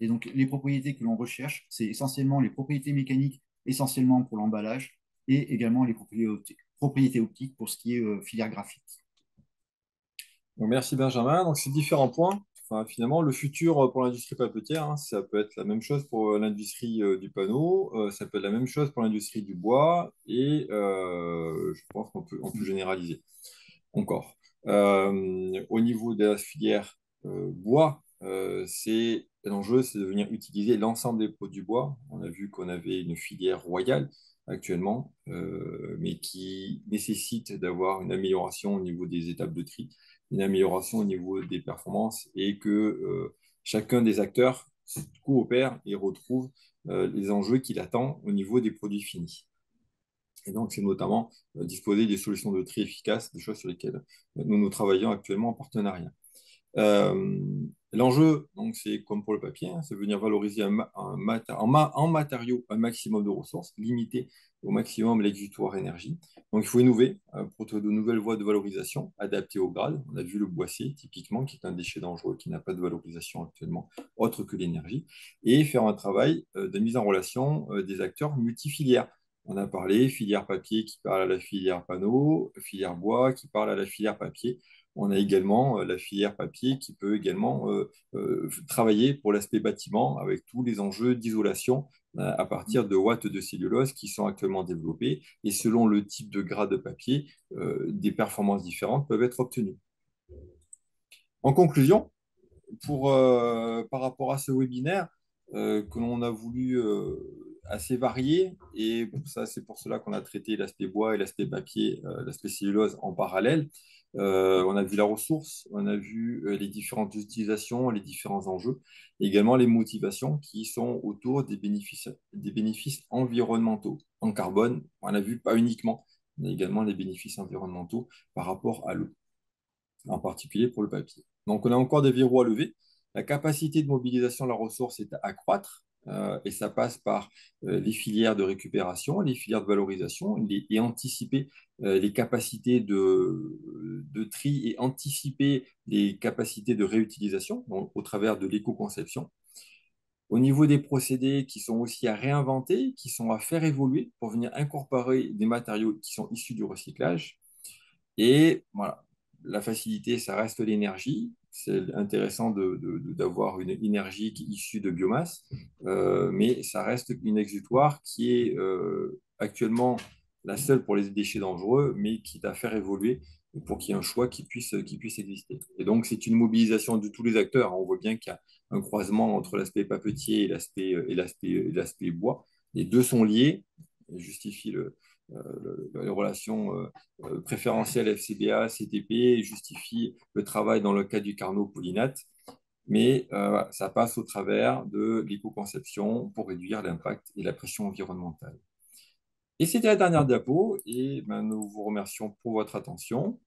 Et donc les propriétés que l'on recherche, c'est essentiellement les propriétés mécaniques, essentiellement pour l'emballage, et également les propriétés optiques pour ce qui est filière graphique. Donc, merci Benjamin. Donc, ces différents points, enfin, finalement, le futur pour l'industrie papetière, hein, ça peut être la même chose pour l'industrie du panneau, ça peut être la même chose pour l'industrie du bois, et je pense on peut généraliser encore. Au niveau de la filière bois, l'enjeu, c'est de venir utiliser l'ensemble des produits bois. On a vu qu'on avait une filière royale actuellement, mais qui nécessite d'avoir une amélioration au niveau des étapes de tri, une amélioration au niveau des performances, et que chacun des acteurs coopère et retrouve les enjeux qu'il attend au niveau des produits finis. Et donc, c'est notamment disposer des solutions de tri efficaces, des choses sur lesquelles nous travaillons actuellement en partenariat. Euh, L'enjeu, donc, c'est comme pour le papier, hein, c'est venir valoriser en matériaux un maximum de ressources, limiter au maximum l'exutoire énergie. Donc, il faut innover pour trouver de nouvelles voies de valorisation adaptées au grade. On a vu le boissier, typiquement, qui est un déchet dangereux, qui n'a pas de valorisation actuellement, autre que l'énergie, et faire un travail de mise en relation des acteurs multifilières. On a parlé filière papier qui parle à la filière panneau, filière bois qui parle à la filière papier. On a également la filière papier qui peut également travailler pour l'aspect bâtiment avec tous les enjeux d'isolation à partir de watts de cellulose qui sont actuellement développés. Et selon le type de gras de papier, des performances différentes peuvent être obtenues. En conclusion, par rapport à ce webinaire que l'on a voulu assez varié et ça, c'est pour cela qu'on a traité l'aspect bois et l'aspect papier, l'aspect cellulose en parallèle. On a vu la ressource, on a vu les différentes utilisations, les différents enjeux, et également les motivations qui sont autour des bénéfices environnementaux. En carbone, on a vu pas uniquement, mais également les bénéfices environnementaux par rapport à l'eau, en particulier pour le papier. Donc, on a encore des verrous à lever. La capacité de mobilisation de la ressource est à accroître et ça passe par les filières de récupération, les filières de valorisation et anticiper les capacités de tri et anticiper les capacités de réutilisation donc, au travers de l'éco-conception. Au niveau des procédés qui sont aussi à réinventer, qui sont à faire évoluer pour venir incorporer des matériaux qui sont issus du recyclage. Et voilà, la facilité, ça reste l'énergie. C'est intéressant d'avoir une énergie qui est issue de biomasse, mais ça reste une exutoire qui est actuellement la seule pour les déchets dangereux, mais qui est à faire évoluer pour qu'il y ait un choix qui puisse exister. Et donc, c'est une mobilisation de tous les acteurs. On voit bien qu'il y a un croisement entre l'aspect papetier et l'aspect bois. Les deux sont liés, justifient les relations préférentielles FCBA, CTP, justifient le travail dans le cadre du Carnot Polynat, mais ça passe au travers de l'éco-conception pour réduire l'impact et la pression environnementale. Et c'était la dernière diapo, et ben, nous vous remercions pour votre attention.